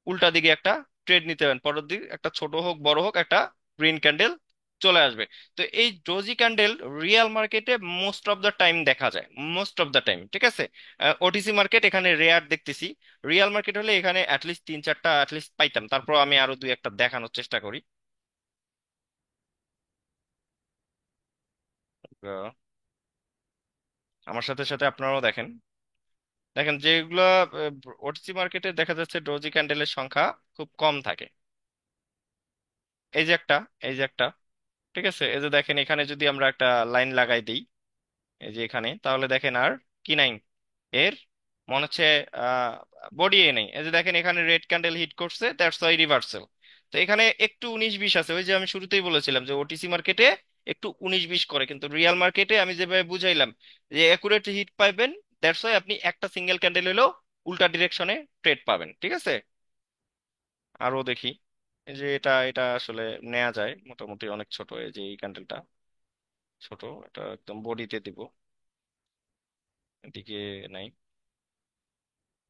উল্টা দিকে একটা ট্রেড নিতে পারেন, পরের দিকে একটা ছোট হোক বড় হোক একটা গ্রিন ক্যান্ডেল চলে আসবে। তো এই ডোজি ক্যান্ডেল রিয়েল মার্কেটে মোস্ট অফ দ্য টাইম দেখা যায়, মোস্ট অফ দ্য টাইম, ঠিক আছে। ওটিসি মার্কেট এখানে রেয়ার দেখতেছি, রিয়েল মার্কেট হলে এখানে অ্যাটলিস্ট তিন চারটা অ্যাটলিস্ট পাইতাম, তারপর আমি আরো দুই একটা দেখানোর চেষ্টা করি। আহ, আমার সাথে সাথে আপনারাও দেখেন, দেখেন যেগুলো ওটিসি মার্কেটে দেখা যাচ্ছে ডোজি ক্যান্ডেলের সংখ্যা খুব কম থাকে। এই যে একটা, এই যে একটা, ঠিক আছে, এই যে দেখেন এখানে যদি আমরা একটা লাইন লাগাই দিই, এই যে এখানে, তাহলে দেখেন আর কি নাই এর, মনে হচ্ছে আহ বডি এ নেই। এই যে দেখেন এখানে রেড ক্যান্ডেল হিট করছে, দ্যাটস ওয়াই রিভার্সাল। তো এখানে একটু 19-20 আছে, ওই যে আমি শুরুতেই বলেছিলাম যে ওটিসি মার্কেটে একটু 19-20 করে, কিন্তু রিয়াল মার্কেটে আমি যেভাবে বুঝাইলাম যে একুরেট হিট পাইবেন, দ্যাটস ওয়াই আপনি একটা সিঙ্গেল ক্যান্ডেল হলেও উল্টা ডিরেকশনে ট্রেড পাবেন, ঠিক আছে। আরো দেখি, এই যে এটা এটা আসলে নেওয়া যায় মোটামুটি অনেক ছোট, এই যে এই ক্যান্ডেলটা ছোট, এটা একদম বডিতে দিব, এদিকে নাই।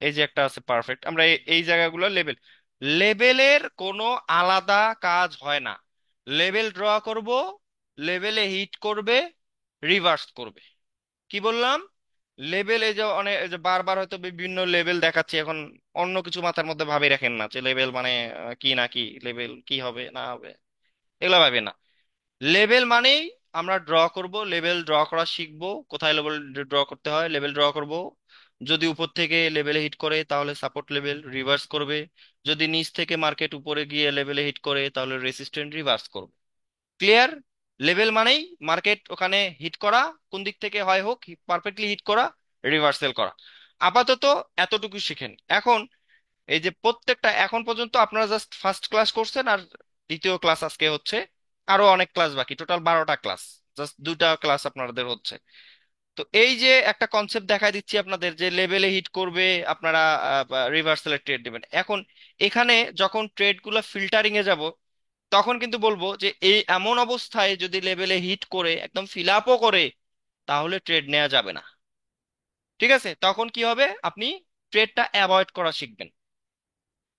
এই যে একটা আছে পারফেক্ট, আমরা এই জায়গাগুলো লেভেল, লেভেলের কোনো আলাদা কাজ হয় না। লেভেল ড্র করব, লেভেলে হিট করবে, রিভার্স করবে। কি বললাম? লেভেল, এই যে অনেক, এই যে বারবার হয়তো বিভিন্ন লেভেল দেখাচ্ছি এখন, অন্য কিছু মাথার মধ্যে ভাবে রাখেন না যে লেভেল মানে কি না কি, লেভেল কি হবে না হবে, এগুলো ভাবে না। লেভেল মানেই আমরা ড্র করব, লেভেল ড্র করা শিখবো, কোথায় লেভেল ড্র করতে হয়, লেভেল ড্র করব, যদি উপর থেকে লেভেলে হিট করে তাহলে সাপোর্ট লেভেল রিভার্স করবে, যদি নিচ থেকে মার্কেট উপরে গিয়ে লেভেলে হিট করে তাহলে রেসিস্ট্যান্ট রিভার্স করবে। ক্লিয়ার? লেভেল মানেই মার্কেট ওখানে হিট করা, কোন দিক থেকে হয় হোক, পারফেক্টলি হিট করা, রিভার্সাল করা। আপাতত এতটুকু শিখেন। এখন এই যে প্রত্যেকটা, এখন পর্যন্ত আপনারা জাস্ট ফার্স্ট ক্লাস করছেন, আর দ্বিতীয় ক্লাস আজকে হচ্ছে, আরো অনেক ক্লাস বাকি, টোটাল 12টা ক্লাস, জাস্ট দুটা ক্লাস আপনাদের হচ্ছে। তো এই যে একটা কনসেপ্ট দেখাই দিচ্ছি আপনাদের, যে লেভেলে হিট করবে আপনারা রিভার্সালের ট্রেড নেবেন। এখন এখানে যখন ট্রেড গুলো ফিল্টারিং এ যাব, তখন কিন্তু বলবো যে এই এমন অবস্থায় যদি লেভেলে হিট করে একদম ফিল আপও করে, তাহলে ট্রেড নেওয়া যাবে না। ঠিক আছে? তখন কি হবে, আপনি ট্রেডটা অ্যাভয়েড করা শিখবেন।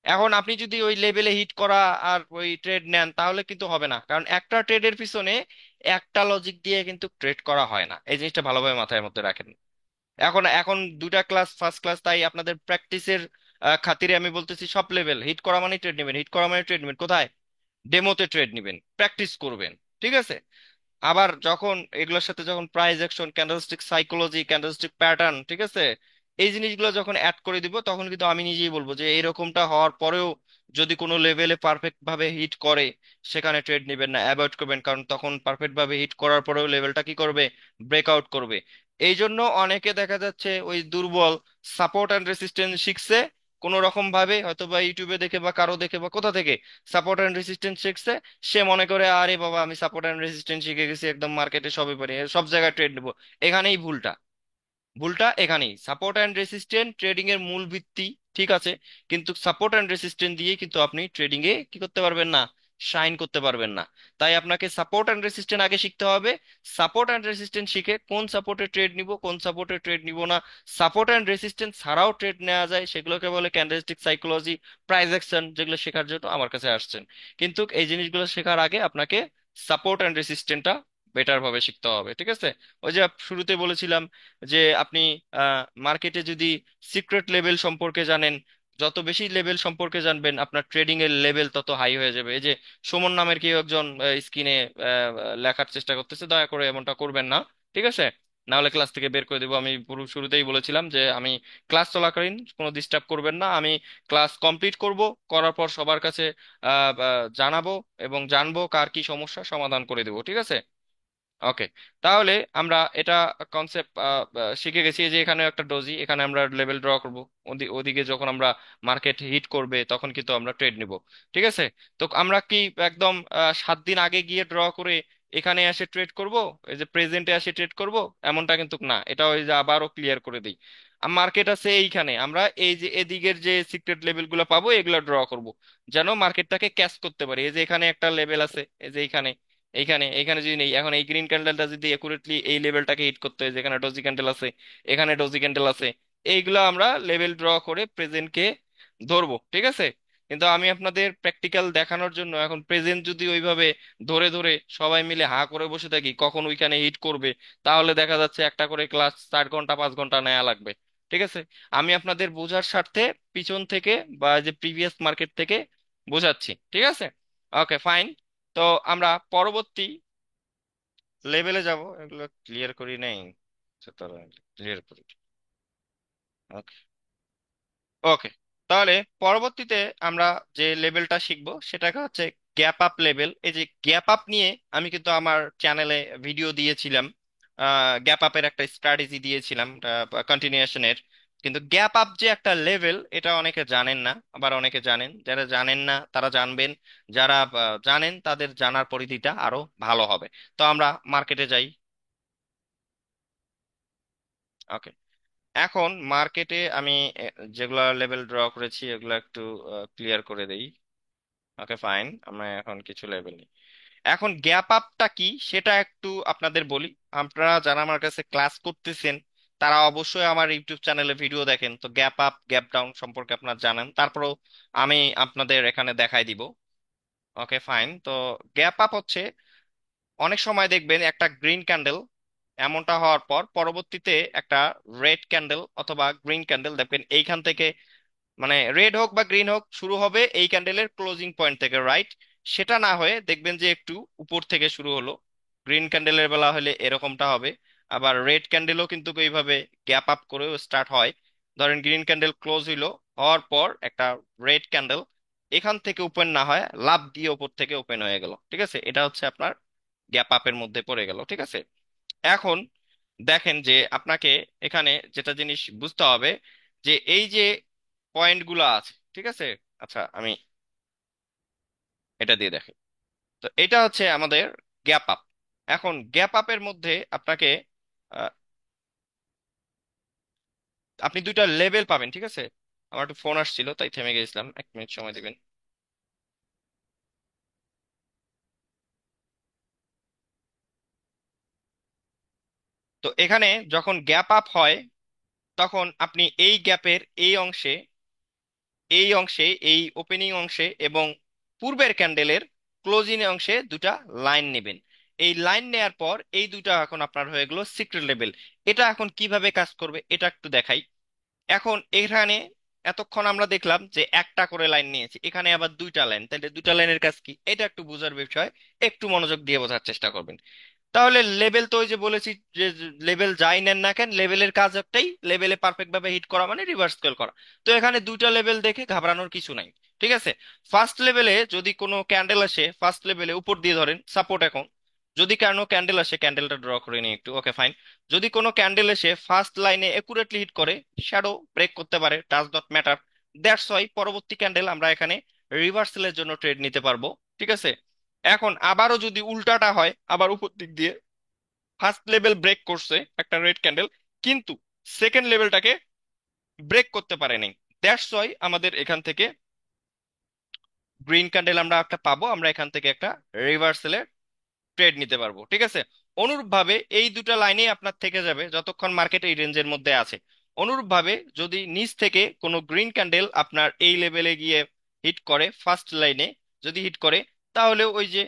এখন আপনি যদি ওই লেভেলে হিট করা আর ওই ট্রেড নেন, তাহলে কিন্তু হবে না, কারণ একটা ট্রেডের পিছনে একটা লজিক দিয়ে কিন্তু ট্রেড করা হয় না। এই জিনিসটা ভালোভাবে মাথায় মধ্যে রাখেন। এখন এখন দুটা ক্লাস, ফার্স্ট ক্লাস, তাই আপনাদের প্র্যাকটিসের খাতিরে আমি বলতেছি, সব লেভেল হিট করা মানে ট্রেড নেবেন, হিট করা মানে ট্রেড নেবেন কোথায়? ডেমোতে ট্রেড নেবেন, প্র্যাকটিস করবেন। ঠিক আছে? আবার যখন এগুলোর সাথে যখন price action, candlestick psychology, candlestick pattern, ঠিক আছে, এই জিনিসগুলো যখন অ্যাড করে দিব, তখন কিন্তু আমি নিজেই বলবো যে এরকমটা হওয়ার পরেও যদি কোনো লেভেলে পারফেক্ট ভাবে হিট করে, সেখানে ট্রেড নেবেন না, অ্যাভয়েড করবেন, কারণ তখন পারফেক্ট ভাবে হিট করার পরেও লেভেলটা কি করবে? ব্রেকআউট করবে। এই জন্য অনেকে দেখা যাচ্ছে ওই দুর্বল সাপোর্ট অ্যান্ড রেসিস্ট্যান্স শিখছে কোনো রকম ভাবে, হয়তো বা ইউটিউবে দেখে বা কারো দেখে বা কোথা থেকে সাপোর্ট অ্যান্ড রেসিস্ট্যান্স শিখছে। সে মনে করে আরে বাবা আমি সাপোর্ট অ্যান্ড রেজিস্ট্যান্স শিখে গেছি, একদম মার্কেটে সবই পারি, সব জায়গায় ট্রেড নেবো। এখানেই ভুলটা, ভুলটা এখানেই। সাপোর্ট অ্যান্ড রেসিস্ট্যান্ট ট্রেডিং এর মূল ভিত্তি, ঠিক আছে, কিন্তু সাপোর্ট অ্যান্ড রেসিস্ট্যান্ট দিয়ে কিন্তু আপনি ট্রেডিং এ কি করতে পারবেন না? শাইন করতে পারবেন না। তাই আপনাকে সাপোর্ট অ্যান্ড রেসিস্ট্যান্ট আগে শিখতে হবে। সাপোর্ট অ্যান্ড রেসিস্ট্যান্ট শিখে কোন সাপোর্টে ট্রেড নিব, কোন সাপোর্টে ট্রেড নিব না, সাপোর্ট অ্যান্ড রেসিস্ট্যান্ট ছাড়াও ট্রেড নেওয়া যায়, সেগুলোকে বলে ক্যান্ডেলস্টিক সাইকোলজি, প্রাইস অ্যাকশন, যেগুলো শেখার জন্য আমার কাছে আসছেন। কিন্তু এই জিনিসগুলো শেখার আগে আপনাকে সাপোর্ট অ্যান্ড রেসিস্ট্যান্টটা বেটার ভাবে শিখতে হবে। ঠিক আছে? ওই যে শুরুতে বলেছিলাম যে আপনি মার্কেটে যদি সিক্রেট লেভেল সম্পর্কে জানেন, যত বেশি লেভেল সম্পর্কে জানবেন আপনার ট্রেডিং এর লেভেল তত হাই হয়ে যাবে। এই যে সুমন নামের কেউ একজন স্ক্রিনে লেখার চেষ্টা করতেছে, দয়া করে এমনটা করবেন না। ঠিক আছে? না হলে ক্লাস থেকে বের করে দেবো। আমি পুরো শুরুতেই বলেছিলাম যে আমি ক্লাস চলাকালীন কোনো ডিস্টার্ব করবেন না। আমি ক্লাস কমপ্লিট করব, করার পর সবার কাছে জানাবো এবং জানবো কার কি সমস্যা, সমাধান করে দেবো। ঠিক আছে? ওকে। তাহলে আমরা এটা কনসেপ্ট শিখে গেছি। এই যে এখানে একটা ডোজি, এখানে আমরা লেভেল ড্র করব, ওদিকে যখন আমরা মার্কেট হিট করবে তখন কিন্তু আমরা ট্রেড নিব। ঠিক আছে? তো আমরা কি একদম 7 দিন আগে গিয়ে ড্র করে এখানে এসে ট্রেড করব, এই যে প্রেজেন্টে এসে ট্রেড করব, এমনটা কিন্তু না। এটা ওই যে আবারও ক্লিয়ার করে দিই, মার্কেট আছে এইখানে, আমরা এই যে এদিকের যে সিক্রেট লেভেল গুলো পাবো এগুলো ড্র করব, যেন মার্কেটটাকে ক্যাচ করতে পারি। এই যে এখানে একটা লেভেল আছে, এই যে এইখানে, এইখানে এইখানে যদি নেই, এখন এই গ্রিন ক্যান্ডেলটা যদি একুরেটলি এই লেভেলটাকে হিট করতে হয়, যেখানে ডজি ক্যান্ডেল আছে, এখানে ডজি ক্যান্ডেল আছে, এইগুলো আমরা লেভেল ড্র করে প্রেজেন্টকে ধরবো। ঠিক আছে? কিন্তু আমি আপনাদের প্র্যাকটিক্যাল দেখানোর জন্য এখন প্রেজেন্ট যদি ওইভাবে ধরে ধরে সবাই মিলে হা করে বসে থাকি কখন ওইখানে হিট করবে, তাহলে দেখা যাচ্ছে একটা করে ক্লাস 4 ঘন্টা 5 ঘন্টা নেওয়া লাগবে। ঠিক আছে? আমি আপনাদের বোঝার স্বার্থে পিছন থেকে বা যে প্রিভিয়াস মার্কেট থেকে বোঝাচ্ছি। ঠিক আছে? ওকে, ফাইন। তো আমরা পরবর্তী লেভেলে যাব, এগুলো ক্লিয়ার করি নেই, ক্লিয়ার করি। ওকে। ওকে। তাহলে পরবর্তীতে আমরা যে লেভেলটা শিখবো সেটাকে হচ্ছে গ্যাপ আপ লেভেল। এই যে গ্যাপ আপ নিয়ে আমি কিন্তু আমার চ্যানেলে ভিডিও দিয়েছিলাম, গ্যাপ আপের একটা স্ট্র্যাটেজি দিয়েছিলাম কন্টিনিউশনের। কিন্তু গ্যাপ আপ যে একটা লেভেল এটা অনেকে জানেন না, আবার অনেকে জানেন। যারা জানেন না তারা জানবেন, যারা জানেন তাদের জানার পরিধিটা আরো ভালো হবে। তো আমরা মার্কেটে যাই। ওকে। এখন মার্কেটে আমি যেগুলা লেভেল ড্র করেছি এগুলা একটু ক্লিয়ার করে দেই। ওকে, ফাইন। আমরা এখন কিছু লেভেল নিই। এখন গ্যাপ আপটা কি সেটা একটু আপনাদের বলি। আপনারা যারা আমার কাছে ক্লাস করতেছেন তারা অবশ্যই আমার ইউটিউব চ্যানেলে ভিডিও দেখেন, তো গ্যাপ আপ গ্যাপ ডাউন সম্পর্কে আপনারা জানেন, তারপরেও আমি আপনাদের এখানে দেখাই দিব। ওকে, ফাইন। তো গ্যাপ আপ হচ্ছে, অনেক সময় দেখবেন একটা গ্রিন ক্যান্ডেল এমনটা হওয়ার পর পরবর্তীতে একটা রেড ক্যান্ডেল অথবা গ্রিন ক্যান্ডেল দেখবেন এইখান থেকে, মানে রেড হোক বা গ্রিন হোক, শুরু হবে এই ক্যান্ডেলের ক্লোজিং পয়েন্ট থেকে, রাইট? সেটা না হয়ে দেখবেন যে একটু উপর থেকে শুরু হলো। গ্রিন ক্যান্ডেলের বেলা হলে এরকমটা হবে, আবার রেড ক্যান্ডেলও কিন্তু এইভাবে গ্যাপ আপ করেও স্টার্ট হয়। ধরেন গ্রিন ক্যান্ডেল ক্লোজ হইলো, হওয়ার পর একটা রেড ক্যান্ডেল এখান থেকে ওপেন না হয় লাফ দিয়ে ওপর থেকে ওপেন হয়ে গেল, ঠিক আছে, এটা হচ্ছে আপনার গ্যাপ আপের মধ্যে পড়ে গেল, ঠিক আছে। এখন দেখেন যে আপনাকে এখানে যেটা জিনিস বুঝতে হবে যে এই যে পয়েন্টগুলো আছে, ঠিক আছে। আচ্ছা, আমি এটা দিয়ে দেখি। তো এটা হচ্ছে আমাদের গ্যাপ আপ। এখন গ্যাপ আপের মধ্যে আপনাকে আহ, আপনি দুইটা লেভেল পাবেন, ঠিক আছে। আমার একটু ফোন আসছিল তাই থেমে গেছিলাম, 1 মিনিট সময় দিবেন। তো এখানে যখন গ্যাপ আপ হয় তখন আপনি এই গ্যাপের এই অংশে এই ওপেনিং অংশে এবং পূর্বের ক্যান্ডেলের ক্লোজিং অংশে দুটা লাইন নেবেন। এই লাইন নেয়ার পর এই দুটা এখন আপনার হয়ে গেল সিক্রেট লেভেল। এটা এখন কিভাবে কাজ করবে এটা একটু দেখাই। এখন এখানে এতক্ষণ আমরা দেখলাম যে একটা করে লাইন নিয়েছি, এখানে আবার দুইটা লাইন, তাহলে দুইটা লাইনের কাজ কি এটা একটু বোঝার বিষয়, একটু মনোযোগ দিয়ে বোঝার চেষ্টা করবেন। তাহলে লেভেল তো ওই যে বলেছি যে লেভেল যাই নেন না কেন লেভেলের কাজ একটাই, লেভেলে পারফেক্ট ভাবে হিট করা মানে রিভার্স স্কেল করা। তো এখানে দুইটা লেভেল দেখে ঘাবড়ানোর কিছু নাই, ঠিক আছে। ফার্স্ট লেভেলে যদি কোনো ক্যান্ডেল আসে, ফার্স্ট লেভেলে উপর দিয়ে ধরেন সাপোর্ট, এখন যদি কোনো ক্যান্ডেল আসে, ক্যান্ডেলটা ড্র করে নিই একটু, ওকে ফাইন। যদি কোনো ক্যান্ডেল এসে ফার্স্ট লাইনে একুরেটলি হিট করে, শ্যাডো ব্রেক করতে পারে, does not matter. That's why পরবর্তী ক্যান্ডেল আমরা এখানে রিভার্সালের জন্য ট্রেড নিতে পারবো, ঠিক আছে। এখন আবারও যদি উল্টাটা হয়, আবার উপর দিক দিয়ে ফার্স্ট লেভেল ব্রেক করছে একটা রেড ক্যান্ডেল, কিন্তু সেকেন্ড লেভেলটাকে ব্রেক করতে পারে নাই, দ্যাটস ওয়াই আমাদের এখান থেকে গ্রিন ক্যান্ডেল আমরা একটা পাবো, আমরা এখান থেকে একটা রিভার্সালের ট্রেড নিতে পারবো, ঠিক আছে। অনুরূপভাবে এই দুটা লাইনেই আপনার থেকে যাবে যতক্ষণ মার্কেট এই রেঞ্জের মধ্যে আছে। অনুরূপভাবে যদি নিচ থেকে কোনো গ্রিন ক্যান্ডেল আপনার এই লেভেলে গিয়ে হিট করে ফার্স্ট লাইনে, যদি হিট করে, তাহলে ওই যে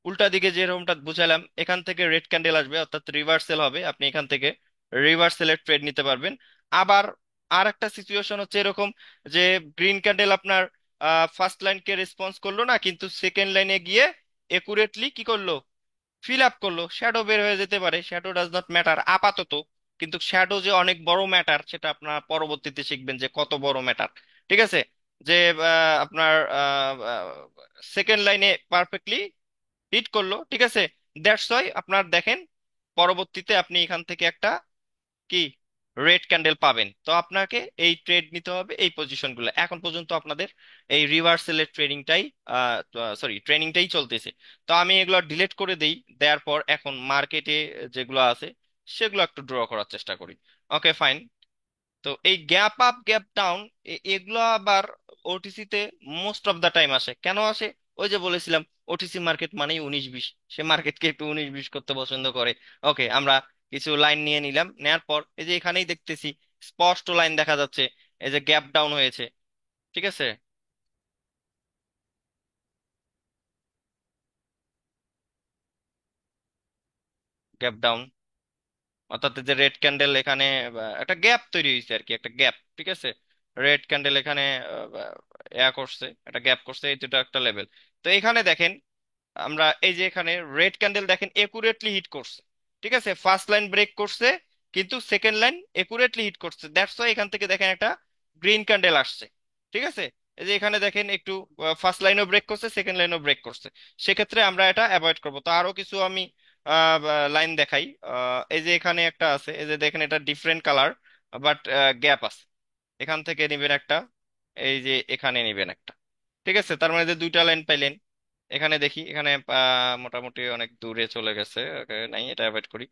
উল্টা দিকে যে রকমটা বুঝালাম, এখান থেকে রেড ক্যান্ডেল আসবে অর্থাৎ রিভার্সেল হবে, আপনি এখান থেকে রিভার্সেলের ট্রেড নিতে পারবেন। আবার আর একটা সিচুয়েশন হচ্ছে এরকম যে গ্রিন ক্যান্ডেল আপনার ফার্স্ট লাইনকে রেসপন্স করলো না, কিন্তু সেকেন্ড লাইনে গিয়ে একুরেটলি কি করলো, ফিল আপ করলো, শ্যাডো বের হয়ে যেতে পারে, শ্যাডো ডাজ নট ম্যাটার আপাতত। কিন্তু শ্যাডো যে অনেক বড় ম্যাটার সেটা আপনার পরবর্তীতে শিখবেন যে কত বড় ম্যাটার, ঠিক আছে। যে আপনার সেকেন্ড লাইনে পারফেক্টলি হিট করলো, ঠিক আছে। দ্যাটস ওয়াই আপনার দেখেন পরবর্তীতে আপনি এখান থেকে একটা কি রেড ক্যান্ডেল পাবেন। তো আপনাকে এই ট্রেড নিতে হবে এই পজিশনগুলো। এখন পর্যন্ত আপনাদের এই রিভার্সালের ট্রেডিংটাই ট্রেনিংটাই চলতেছে। তো আমি এগুলো ডিলিট করে দেই, দেওয়ার পর এখন মার্কেটে যেগুলো আছে সেগুলো একটু ড্র করার চেষ্টা করি। Okay fine. তো এই গ্যাপ আপ গ্যাপ ডাউন এগুলো আবার ওটিসি তে মোস্ট অফ দা টাইম আসে, কেন আসে? ওই যে বলেছিলাম ওটিসি মার্কেট মানেই 19-20, সে মার্কেটকে একটু 19-20 করতে পছন্দ করে। ওকে, আমরা কিছু লাইন নিয়ে নিলাম, নেয়ার পর এই যে এখানেই দেখতেছি স্পষ্ট লাইন দেখা যাচ্ছে, এই যে গ্যাপ ডাউন হয়েছে, ঠিক আছে। গ্যাপ ডাউন অর্থাৎ এই যে রেড ক্যান্ডেল এখানে একটা গ্যাপ তৈরি হয়েছে আর কি, একটা গ্যাপ, ঠিক আছে। রেড ক্যান্ডেল এখানে করছে, একটা গ্যাপ করছে, এই দুটো একটা লেভেল। তো এখানে দেখেন আমরা এই যে এখানে রেড ক্যান্ডেল দেখেন একুরেটলি হিট করছে, ঠিক আছে, ফার্স্ট লাইন ব্রেক করছে, কিন্তু সেকেন্ড লাইন একুরেটলি হিট করছে, দ্যাটস ওয়াই এখান থেকে দেখেন একটা গ্রিন ক্যান্ডেল আসছে, ঠিক আছে। এই যে এখানে দেখেন একটু ফার্স্ট লাইনও ব্রেক করছে, সেকেন্ড লাইনও ব্রেক করছে, সেক্ষেত্রে আমরা এটা অ্যাভয়েড করব। তো আরো কিছু আমি লাইন দেখাই। এই যে এখানে একটা আছে, এই যে দেখেন এটা ডিফারেন্ট কালার বাট গ্যাপ আছে, এখান থেকে নিবেন একটা, এই যে এখানে নিবেন একটা, ঠিক আছে। তার মানে যে দুইটা লাইন পাইলেন। এখানে দেখি এখানে মোটামুটি অনেক দূরে চলে গেছে, ওকে নাই, এটা অ্যাভয়েড করি।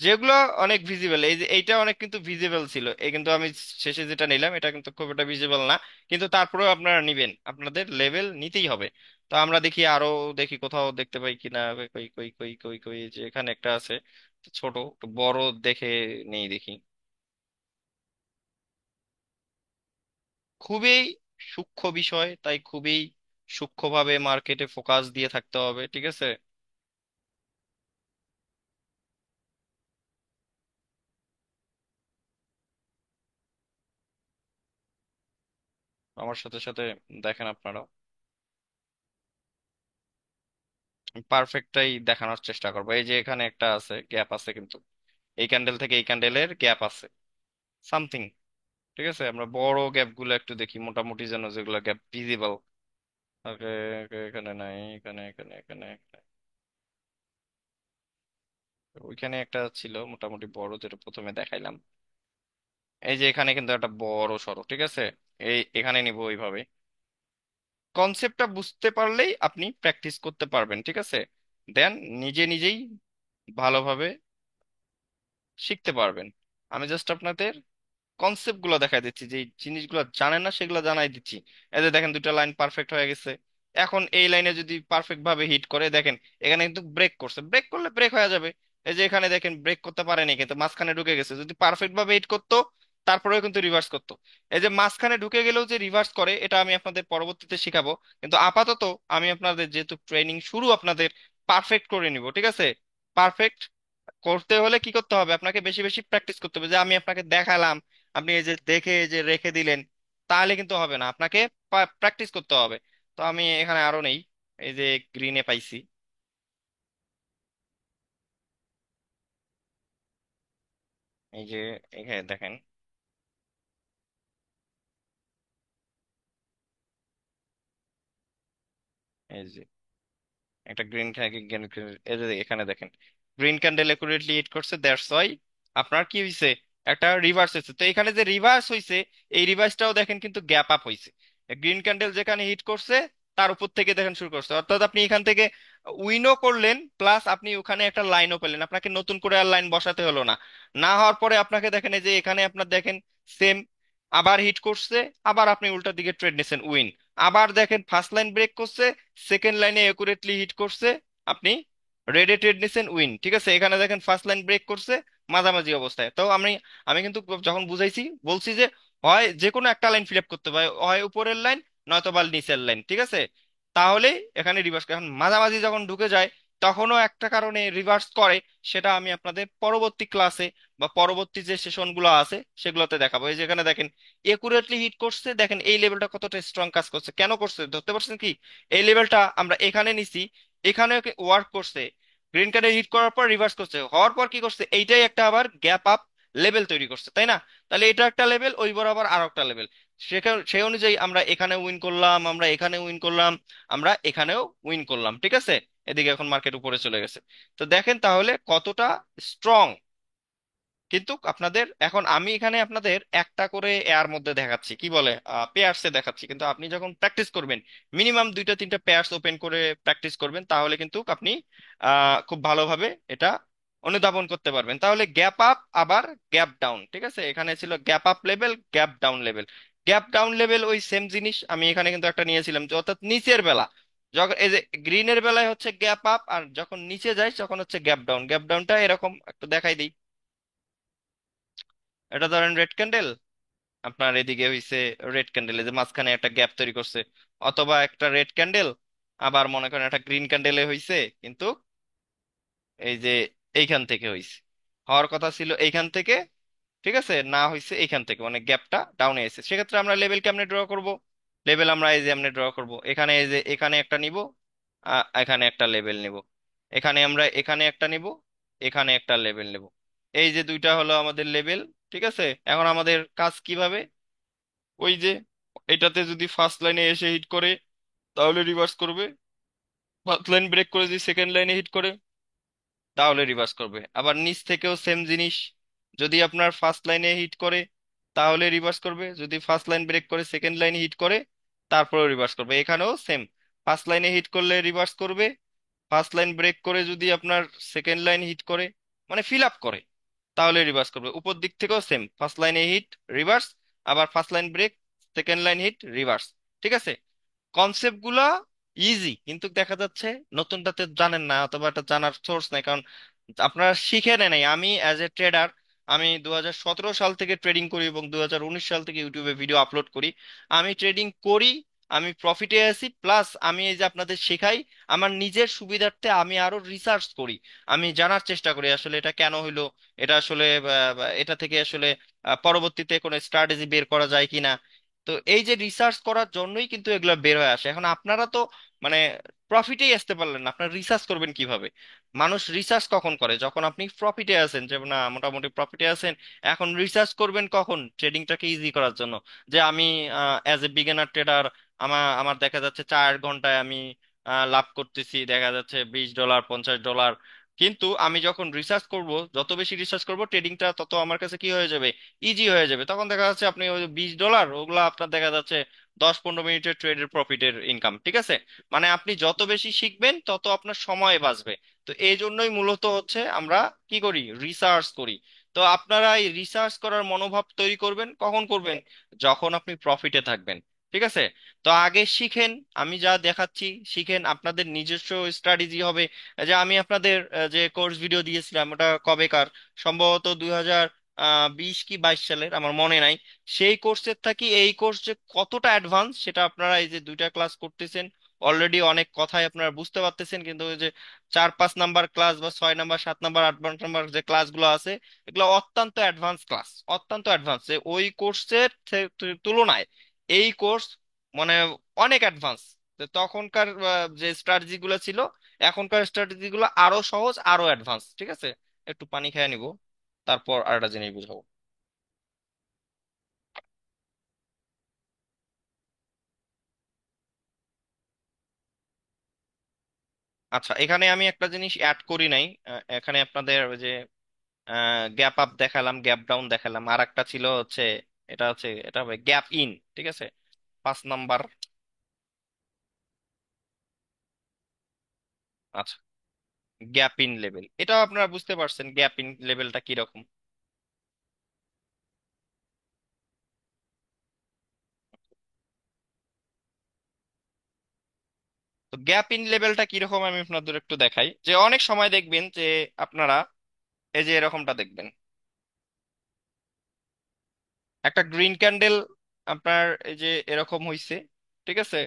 যেগুলো অনেক ভিজিবল, এই যে এইটা অনেক কিন্তু ভিজিবল ছিল, এই কিন্তু আমি শেষে যেটা নিলাম এটা কিন্তু খুব একটা ভিজিবল না, কিন্তু তারপরেও আপনারা নিবেন, আপনাদের লেভেল নিতেই হবে। তো আমরা দেখি আরো, দেখি কোথাও দেখতে পাই কিনা, কই কই কই কই কই এই যে এখানে একটা আছে ছোট, একটু বড় দেখে নেই দেখি। খুবই সূক্ষ্ম বিষয়, তাই খুবই সূক্ষ্মভাবে মার্কেটে ফোকাস দিয়ে থাকতে হবে, ঠিক আছে। আমার সাথে সাথে দেখেন আপনারা, পারফেক্টটাই দেখানোর চেষ্টা করবো। এই যে এখানে একটা আছে গ্যাপ আছে, কিন্তু এই ক্যান্ডেল থেকে এই ক্যান্ডেলের গ্যাপ আছে সামথিং, ঠিক আছে, আমরা বড় গ্যাপ গুলো একটু দেখি, মোটামুটি যেন যেগুলো গ্যাপ ভিজিবল থাকে। এখানে নাই, এখানে এখানে এখানে এখানে। ওইখানে একটা ছিল মোটামুটি বড়, যেটা প্রথমে দেখাইলাম। এই যে এখানে কিন্তু একটা বড় সড়ো, ঠিক আছে, এই এখানে নিব ওইভাবে। কনসেপ্টটা বুঝতে পারলেই আপনি প্র্যাকটিস করতে পারবেন, ঠিক আছে, দেন নিজে নিজেই ভালোভাবে শিখতে পারবেন। আমি জাস্ট আপনাদের কনসেপ্ট গুলো দেখাই দিচ্ছি, যে জিনিসগুলো জানেন না সেগুলো জানাই দিচ্ছি। এই যে দেখেন দুটো লাইন পারফেক্ট হয়ে গেছে। এখন এই লাইনে যদি পারফেক্ট ভাবে হিট করে দেখেন, এখানে কিন্তু ব্রেক করছে, ব্রেক করলে ব্রেক হয়ে যাবে। এই যে এখানে দেখেন ব্রেক করতে পারেনি, কিন্তু মাঝখানে ঢুকে গেছে। যদি পারফেক্ট ভাবে হিট করতো তারপরেও কিন্তু রিভার্স করতো। এই যে মাঝখানে ঢুকে গেলেও যে রিভার্স করে, এটা আমি আপনাদের পরবর্তীতে শিখাবো। কিন্তু আপাতত আমি আপনাদের যেহেতু ট্রেনিং শুরু, আপনাদের পারফেক্ট করে নিব, ঠিক আছে। পারফেক্ট করতে হলে কি করতে হবে, আপনাকে বেশি বেশি প্র্যাকটিস করতে হবে। যে আমি আপনাকে দেখালাম, আপনি এই যে দেখে এই যে রেখে দিলেন, তাহলে কিন্তু হবে না, আপনাকে প্র্যাকটিস করতে হবে। তো আমি এখানে আরো নেই, এই যে গ্রিনে পাইছি। এই যে এখানে দেখেন, এই যে একটা গ্রিন, এই যে এখানে দেখেন গ্রিন ক্যান্ডেল একুরেটলি হিট করছে, দ্যাটস ওয়াই আপনার কি হয়েছে, একটা রিভার্স হয়েছে। তো এখানে যে রিভার্স হয়েছে, এই রিভার্সটাও দেখেন কিন্তু গ্যাপ আপ হয়েছে। গ্রিন ক্যান্ডেল যেখানে হিট করছে তার উপর থেকে দেখেন শুরু করছে, অর্থাৎ আপনি এখান থেকে উইনও করলেন, প্লাস আপনি ওখানে একটা লাইনও পেলেন, আপনাকে নতুন করে আর লাইন বসাতে হলো না। না হওয়ার পরে আপনাকে দেখেন এই যে এখানে আপনার দেখেন সেম, আবার হিট করছে, আবার আপনি উল্টা দিকে ট্রেড নিছেন, উইন। আবার দেখেন ফার্স্ট লাইন ব্রেক করছে, সেকেন্ড লাইনে একুরেটলি হিট করছে, আপনি রেডে ট্রেড নিছেন, উইন। ঠিক আছে, এখানে দেখেন ফার্স্ট লাইন ব্রেক করছে মাঝামাঝি অবস্থায়। তো আমি আমি কিন্তু যখন বুঝাইছি বলছি যে হয় যে কোনো একটা লাইন ফিল আপ করতে হবে, হয় উপরের লাইন নয়তো বা নিচের লাইন, ঠিক আছে। তাহলে এখানে রিভার্স, এখন মাঝামাঝি যখন ঢুকে যায় তখনও একটা কারণে রিভার্স করে, সেটা আমি আপনাদের পরবর্তী ক্লাসে বা পরবর্তী যে সেশন গুলো আছে সেগুলোতে দেখাবো। এই যেখানে দেখেন একুরেটলি হিট করছে, দেখেন এই লেভেলটা কতটা স্ট্রং কাজ করছে, কেন করছে ধরতে পারছেন কি, এই লেভেলটা আমরা এখানে নিছি, এখানে ওয়ার্ক করছে, গ্রিন কার্ডে হিট করার পর রিভার্স করছে, হওয়ার পর কি করছে, এইটাই একটা আবার গ্যাপ আপ লেভেল তৈরি করছে, তাই না। তাহলে এটা একটা লেভেল, ওই বরাবর আরো একটা লেভেল। সেখানে সেই অনুযায়ী আমরা এখানে উইন করলাম, আমরা এখানে উইন করলাম, আমরা এখানেও উইন করলাম, ঠিক আছে। এদিকে এখন মার্কেট উপরে চলে গেছে। তো দেখেন তাহলে কতটা স্ট্রং। কিন্তু আপনাদের এখন আমি এখানে আপনাদের একটা করে এর মধ্যে দেখাচ্ছি, কি বলে পেয়ার্সে দেখাচ্ছি, কিন্তু আপনি যখন প্র্যাকটিস করবেন মিনিমাম দুইটা তিনটা পেয়ার্স ওপেন করে প্র্যাকটিস করবেন, তাহলে কিন্তু আপনি খুব ভালোভাবে এটা অনুধাবন করতে পারবেন। তাহলে গ্যাপ আপ আবার গ্যাপ ডাউন, ঠিক আছে, এখানে ছিল gap up level, gap down level. Gap down level ওই সেম জিনিস আমি এখানে কিন্তু একটা নিয়েছিলাম, যে অর্থাৎ নিচের বেলা যখন এই যে গ্রিনের বেলায় হচ্ছে গ্যাপ আপ, আর যখন নিচে যায় তখন হচ্ছে গ্যাপ ডাউন। গ্যাপ ডাউনটা এরকম একটু দেখাই দিই। এটা ধরেন রেড ক্যান্ডেল, আপনার এদিকে হইছে রেড ক্যান্ডেল, যে মাঝখানে একটা গ্যাপ তৈরি করছে, অথবা একটা রেড ক্যান্ডেল আবার মনে করেন একটা গ্রিন ক্যান্ডেলে হইছে, কিন্তু এই যে এইখান থেকে হইছে, হওয়ার কথা ছিল এইখান থেকে, ঠিক আছে, না হইছে এইখান থেকে, মানে গ্যাপটা ডাউনে এসেছে। সেক্ষেত্রে আমরা লেভেল কেমনে ড্র করব, লেভেল আমরা এই যে এমনি ড্র করব, এখানে এই যে এখানে একটা নিব, এখানে একটা লেভেল নিব, এখানে আমরা এখানে একটা নিব, এখানে একটা লেভেল নিব। এই যে দুইটা হলো আমাদের লেভেল, ঠিক আছে। এখন আমাদের কাজ কিভাবে, ওই যে এটাতে যদি ফার্স্ট লাইনে এসে হিট করে তাহলে রিভার্স করবে, ফার্স্ট লাইন ব্রেক করে যদি সেকেন্ড লাইনে হিট করে তাহলে রিভার্স করবে। আবার নিচ থেকেও সেম জিনিস, যদি আপনার ফার্স্ট লাইনে হিট করে তাহলে রিভার্স করবে, যদি ফার্স্ট লাইন ব্রেক করে সেকেন্ড লাইনে হিট করে তারপরেও রিভার্স করবে। এখানেও সেম, ফার্স্ট লাইনে হিট করলে রিভার্স করবে, ফার্স্ট লাইন ব্রেক করে যদি আপনার সেকেন্ড লাইন হিট করে, মানে ফিল আপ করে, তাহলে রিভার্স করবে। উপর দিক থেকেও সেম, ফার্স্ট লাইনে হিট রিভার্স, আবার first line break second line hit reverse, ঠিক আছে। কনসেপ্ট গুলা ইজি, কিন্তু দেখা যাচ্ছে নতুনটাতে জানেন না, অথবা এটা জানার সোর্স নাই, কারণ আপনারা শিখে নেন নাই। আমি অ্যাজ এ ট্রেডার, আমি 2017 সাল থেকে ট্রেডিং করি এবং 2019 সাল থেকে ইউটিউবে ভিডিও আপলোড করি। আমি ট্রেডিং করি, আমি প্রফিটে আছি, প্লাস আমি এই যে আপনাদের শেখাই, আমার নিজের সুবিধার্থে আমি আরো রিসার্চ করি, আমি জানার চেষ্টা করি আসলে এটা কেন হইলো, এটা আসলে এটা থেকে আসলে পরবর্তীতে কোনো স্ট্র্যাটেজি বের করা যায় কিনা। তো এই যে রিসার্চ করার জন্যই কিন্তু এগুলো বের হয়ে আসে। এখন আপনারা তো মানে প্রফিটেই আসতে পারলেন না, আপনার রিসার্চ করবেন কিভাবে? মানুষ রিসার্চ কখন করে? যখন আপনি প্রফিটে আছেন, যে না মোটামুটি প্রফিটে আছেন। এখন রিসার্চ করবেন কখন? ট্রেডিংটাকে ইজি করার জন্য। যে আমি অ্যাজ এ বিগিনার ট্রেডার, আমার দেখা যাচ্ছে 4 ঘন্টায় আমি লাভ করতেছি দেখা যাচ্ছে $20 $50। কিন্তু আমি যখন রিসার্চ করব, যত বেশি রিসার্চ করব ট্রেডিংটা তত আমার কাছে কি হয়ে যাবে, ইজি হয়ে যাবে। তখন দেখা যাচ্ছে আপনি ওই $20 ওগুলা আপনার দেখা যাচ্ছে 10-15 মিনিটের ট্রেডের প্রফিটের ইনকাম, ঠিক আছে? মানে আপনি যত বেশি শিখবেন তত আপনার সময় বাঁচবে। তো এই জন্যই মূলত হচ্ছে আমরা কি করি, রিসার্চ করি। তো আপনারা এই রিসার্চ করার মনোভাব তৈরি করবেন কখন করবেন? যখন আপনি প্রফিটে থাকবেন, ঠিক আছে? তো আগে শিখেন, আমি যা দেখাচ্ছি শিখেন, আপনাদের নিজস্ব স্ট্র্যাটেজি হবে। যে আমি আপনাদের যে কোর্স ভিডিও দিয়েছিলাম ওটা কবেকার, সম্ভবত 2020 কি 22 সালের, আমার মনে নাই। সেই কোর্সের থাকি এই কোর্স যে কতটা অ্যাডভান্স সেটা আপনারা এই যে 2টা ক্লাস করতেছেন অলরেডি অনেক কথাই আপনারা বুঝতে পারতেছেন। কিন্তু ওই যে 4-5 নাম্বার ক্লাস বা 6 নাম্বার 7 নাম্বার 8 নাম্বার যে ক্লাসগুলো আছে, এগুলো অত্যন্ত অ্যাডভান্স ক্লাস, অত্যন্ত অ্যাডভান্স। ওই কোর্সের তুলনায় এই কোর্স মানে অনেক অ্যাডভান্স। তখনকার যে স্ট্র্যাটেজি গুলো ছিল, এখনকার স্ট্র্যাটেজি গুলো আরো সহজ আরো অ্যাডভান্স, ঠিক আছে? একটু পানি খেয়ে নিব, তারপর আরেকটা জিনিস বুঝাবো। আচ্ছা, এখানে আমি একটা জিনিস অ্যাড করি নাই। এখানে আপনাদের ওই যে গ্যাপ আপ দেখালাম, গ্যাপ ডাউন দেখালাম, আর একটা ছিল হচ্ছে, এটা হবে গ্যাপ ইন, ঠিক আছে? 5 নাম্বার। আচ্ছা, গ্যাপ ইন লেভেল, এটা আপনারা বুঝতে পারছেন গ্যাপ ইন লেভেলটা কিরকম? তো গ্যাপ ইন লেভেলটা কিরকম আমি আপনাদের একটু দেখাই। যে অনেক সময় দেখবেন যে আপনারা এই যে এরকমটা দেখবেন, একটা গ্রিন ক্যান্ডেল আপনার এই যে এরকম হইছে, ঠিক আছে?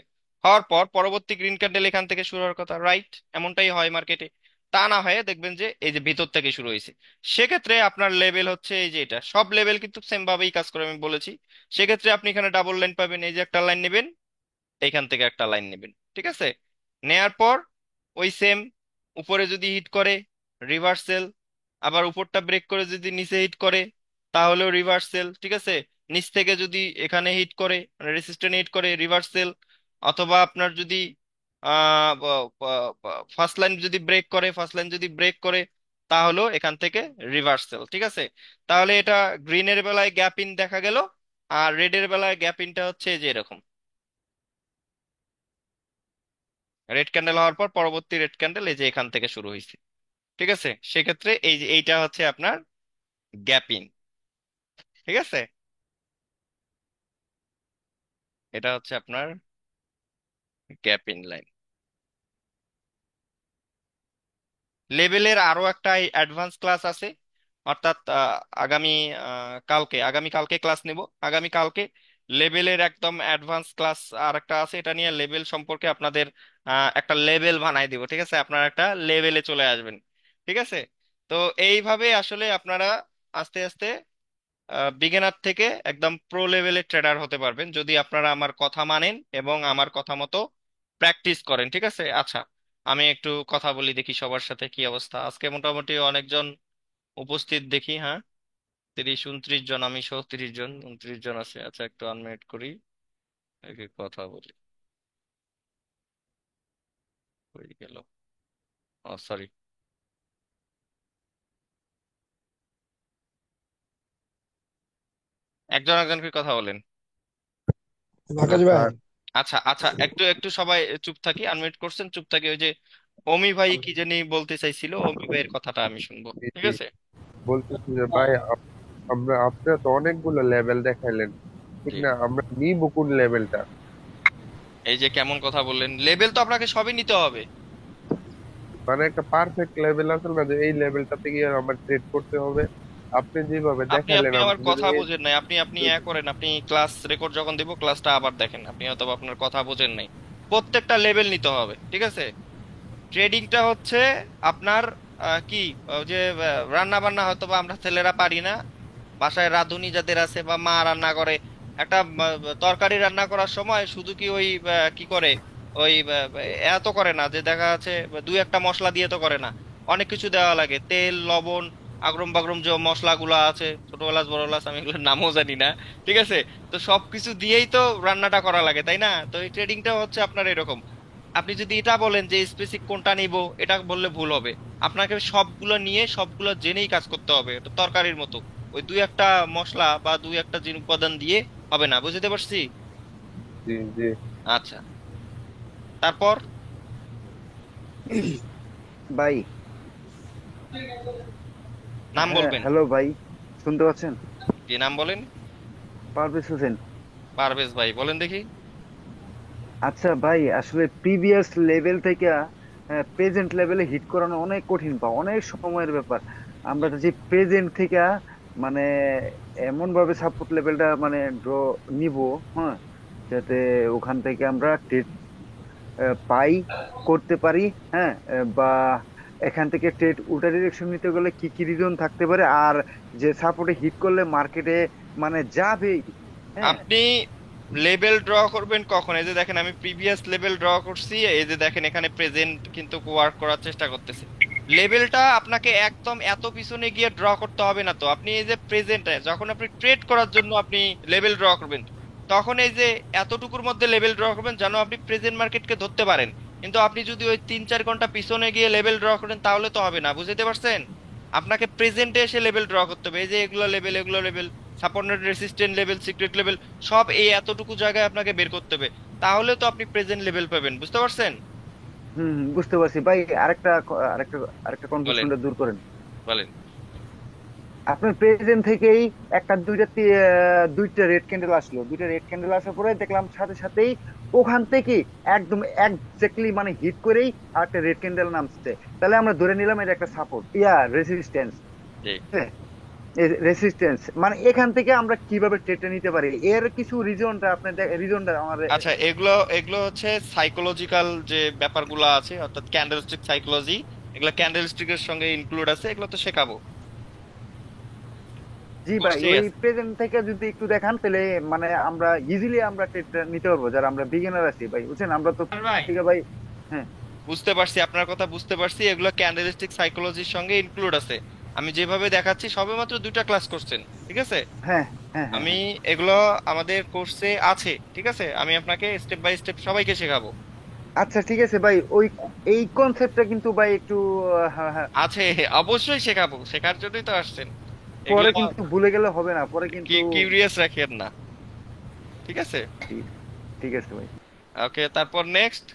হওয়ার পর পরবর্তী গ্রিন ক্যান্ডেল এখান থেকে শুরু হওয়ার কথা, রাইট? এমনটাই হয় মার্কেটে। তা না হয়ে দেখবেন যে এই যে ভিতর থেকে শুরু হয়েছে। সেক্ষেত্রে আপনার লেভেল হচ্ছে এই যে এটা, সব লেভেল কিন্তু সেম ভাবেই কাজ করে আমি বলেছি। সেক্ষেত্রে আপনি এখানে ডাবল লাইন পাবেন, এই যে একটা লাইন নেবেন, এইখান থেকে একটা লাইন নেবেন, ঠিক আছে? নেয়ার পর ওই সেম উপরে যদি হিট করে রিভার্সেল, আবার উপরটা ব্রেক করে যদি নিচে হিট করে তাহলেও রিভার্সেল, ঠিক আছে? নিচ থেকে যদি এখানে হিট করে রেসিস্ট্যান্ট হিট করে রিভার্সেল, অথবা আপনার যদি ফার্স্ট লাইন যদি ব্রেক করে, ফার্স্ট লাইন যদি ব্রেক করে তাহলেও এখান থেকে রিভার্সেল, ঠিক আছে? তাহলে এটা গ্রিনের বেলায় গ্যাপ ইন দেখা গেল, আর রেডের বেলায় গ্যাপ ইনটা হচ্ছে এই যে এরকম, রেড ক্যান্ডেল হওয়ার পর পরবর্তী রেড ক্যান্ডেল এই যে এখান থেকে শুরু হয়েছে, ঠিক আছে? সেক্ষেত্রে এই যে এইটা হচ্ছে আপনার গ্যাপ ইন, ঠিক আছে? এটা হচ্ছে আপনার গ্যাপ ইন লাইন। লেভেলের আরো একটা অ্যাডভান্স ক্লাস আছে, অর্থাৎ আগামী কালকে ক্লাস নেব। আগামী কালকে লেভেলের একদম অ্যাডভান্স ক্লাস আর একটা আছে, এটা নিয়ে লেভেল সম্পর্কে আপনাদের একটা লেভেল বানাই দিব, ঠিক আছে? আপনারা একটা লেভেলে চলে আসবেন, ঠিক আছে? তো এইভাবে আসলে আপনারা আস্তে আস্তে বিগিনার থেকে একদম প্রো লেভেলের ট্রেডার হতে পারবেন যদি আপনারা আমার কথা মানেন এবং আমার কথা মতো প্র্যাকটিস করেন, ঠিক আছে? আচ্ছা, আমি একটু কথা বলি দেখি সবার সাথে কি অবস্থা। আজকে মোটামুটি অনেকজন উপস্থিত দেখি, হ্যাঁ। 30-29 জন, আমি সহ 30 জন, 29 জন আছে। আচ্ছা, একটু আনমিউট করি, একটু কথা বলি। হয়ে গেল, ও সরি। একজন একজনকে কথা বলেন। আকাশ ভাই। স্যার, আচ্ছা আচ্ছা, একটু একটু সবাই চুপ থাকি, আনমিউট করছেন, চুপ থাকি। ওই যে অমি ভাই কি জানি বলতে চাইছিল, অমি ভাইয়ের কথাটা আমি শুনবো, ঠিক আছে? বলতেছি যে ভাই আমরা আপনারা তো অনেকগুলো লেভেল দেখাইলেন, ঠিক জি। না? আমরা নিব কোন লেভেলটা? এই যে কেমন কথা বললেন, লেভেল তো আপনাকে সবই নিতে হবে। মানে একটা পারফেক্ট লেভেল আছে না, যে এই লেভেলটাতে গিয়ে আমার ট্রেড করতে হবে? আপনি যেভাবে আপনি দেখাইলেন আপনি আমার আমাদের কথা বোঝেন নাই, আপনি আপনি করেন, আপনি ক্লাস রেকর্ড যখন দিব ক্লাসটা আবার দেখেন, আপনি হয়তো বা আপনার কথা বোঝেন নাই। প্রত্যেকটা লেভেল নিতে হবে, ঠিক আছে? ট্রেডিংটা হচ্ছে আপনার কি যে রান্না বান্না হয়তো বা আমরা ছেলেরা পারি না, বাসায় রাঁধুনি যাদের আছে বা মা রান্না করে, একটা তরকারি রান্না করার সময় শুধু কি ওই কি করে ওই এত করে না, যে দেখা যাচ্ছে দুই একটা মশলা দিয়ে তো করে না, অনেক কিছু দেওয়া লাগে, তেল, লবণ, আগরম বাগরম যে মশলাগুলো আছে, ছোট এলাচ বড় এলাচ, আমি এগুলোর নামও জানি না, ঠিক আছে? তো সবকিছু দিয়েই তো রান্নাটা করা লাগে, তাই না? তো এই ট্রেডিংটা হচ্ছে আপনার এরকম। আপনি যদি এটা বলেন যে স্পেসিফিক কোনটা নিব, এটা বললে ভুল হবে। আপনাকে সবগুলো নিয়ে সবগুলো জেনেই কাজ করতে হবে, এটা তরকারির মতো। ওই দুই একটা মশলা বা দুই একটা জিনিস উপাদান দিয়ে হবে না, বুঝতে পারছি? জি জি। আচ্ছা, তারপর ভাই। নাম হ্যাঁ, বলবেন। হ্যালো ভাই, শুনতে পাচ্ছেন? কি নাম বলেন? পারভেজ হোসেন। পারভেজ ভাই, বলেন দেখি। আচ্ছা ভাই, আসলে প্রিভিয়াস লেভেল থেকে প্রেজেন্ট লেভেলে হিট করানো অনেক কঠিন, বা অনেক সময়ের ব্যাপার। আমরা যে প্রেজেন্ট থেকে মানে এমন ভাবে সাপোর্ট লেভেলটা মানে ড্র নিব, হ্যাঁ, যাতে ওখান থেকে আমরা ট্রেড পাই, করতে পারি। হ্যাঁ, বা এখান থেকে ট্রেড উল্টা ডিরেকশন নিতে গেলে কি কি রিজন থাকতে পারে, আর যে সাপোর্টে হিট করলে মার্কেটে মানে যাবেই। হ্যাঁ। আপনি লেভেল ড্র করবেন কখন? এই যে দেখেন, আমি প্রিভিয়াস লেভেল ড্র করছি, এই যে দেখেন এখানে প্রেজেন্ট কিন্তু ওয়ার্ক করার চেষ্টা করতেছে। লেভেলটা আপনাকে একদম এত পিছনে গিয়ে ড্র করতে হবে না। তো আপনি এই যে প্রেজেন্টে যখন আপনি ট্রেড করার জন্য আপনি লেভেল ড্র করবেন, তখন এই যে এতটুকুর মধ্যে লেভেল ড্র করবেন যেন আপনি প্রেজেন্ট মার্কেটকে ধরতে পারেন। কিন্তু আপনি যদি ওই 3-4 ঘন্টা পিছনে গিয়ে লেভেল ড্র করেন তাহলে তো হবে না, বুঝতে পারছেন? আপনাকে প্রেজেন্টে এসে লেভেল ড্র করতে হবে। এই যে এগুলো লেভেল, এগুলো level, supported, resistant level, secret level, সব এই এতটুকু জায়গায় আপনাকে বের করতে হবে। তাহলে তো আপনি প্রেজেন্ট লেভেল পাবেন, বুঝতে পারছেন? বুঝতে পারছি ভাই। আরেকটা আরেকটা বলেন, কনফিউশনটা দূর করেন। বলেন। আপনার প্রেজেন্ট থেকেই একটা দুইটা রেড ক্যান্ডেল আসলো, দুইটা রেড ক্যান্ডেল আসার পরে দেখলাম সাথে সাথেই ওখান থেকে একদম একজাক্টলি মানে হিট করেই আর একটা রেড ক্যান্ডেল নামছে। তাহলে আমরা ধরে নিলাম এটা একটা সাপোর্ট রেজিস্ট্যান্স। জি। হ্যাঁ, রেসিস্টেন্স মানে এখান থেকে আমরা কিভাবে ট্রেডটা নিতে পারি, এর কিছু রিজনটা আপনার রিজনটা আমার। আচ্ছা, এগুলো এগুলো হচ্ছে সাইকোলজিক্যাল যে ব্যাপারগুলো আছে, অর্থাৎ ক্যান্ডেলস্টিক সাইকোলজি, এগুলো ক্যান্ডেলস্টিকের সঙ্গে ইনক্লুড আছে, এগুলো তো শেখাবো। জি ভাই, কোর্সেই ওই আছে। প্রেজেন্ট থেকে যদি একটু দেখান তাহলে মানে আমরা ইজিলি আমরা ট্রেডটা নিতে পারবো, যারা আমরা বিগিনার আছি ভাই, বুঝছেন? আমরা তো আর ভাই, ঠিক আছে ভাই। হ্যাঁ বুঝতে পারছি, আপনার কথা বুঝতে পারছি, এগুলো ক্যান্ডেলস্টিক সাইকোলজির সঙ্গে ইনক্লুড আছে। আমি যেভাবে দেখাচ্ছি সবেমাত্র 2টা ক্লাস করছেন, ঠিক আছে? হ্যাঁ হ্যাঁ হ্যাঁ আমি হ্যাঁ। এগুলো আমাদের কোর্সে আছে, ঠিক আছে? আমি আপনাকে স্টেপ বাই স্টেপ সবাইকে শেখাবো। আচ্ছা ঠিক আছে ভাই, ওই এই কনসেপ্টটা কিন্তু ভাই একটু হ্যাঁ হ্যাঁ, আছে, অবশ্যই শেখাবো, শেখার জন্যই তো আসছেন। এগুলো পরে কিন্তু ভুলে গেলে হবে না, পরে কি কিন্তু। কিউরিয়াস রাখেন না, ঠিক আছে? ঠিক ঠিক আছে ভাই। ওকে, তারপর নেক্সট।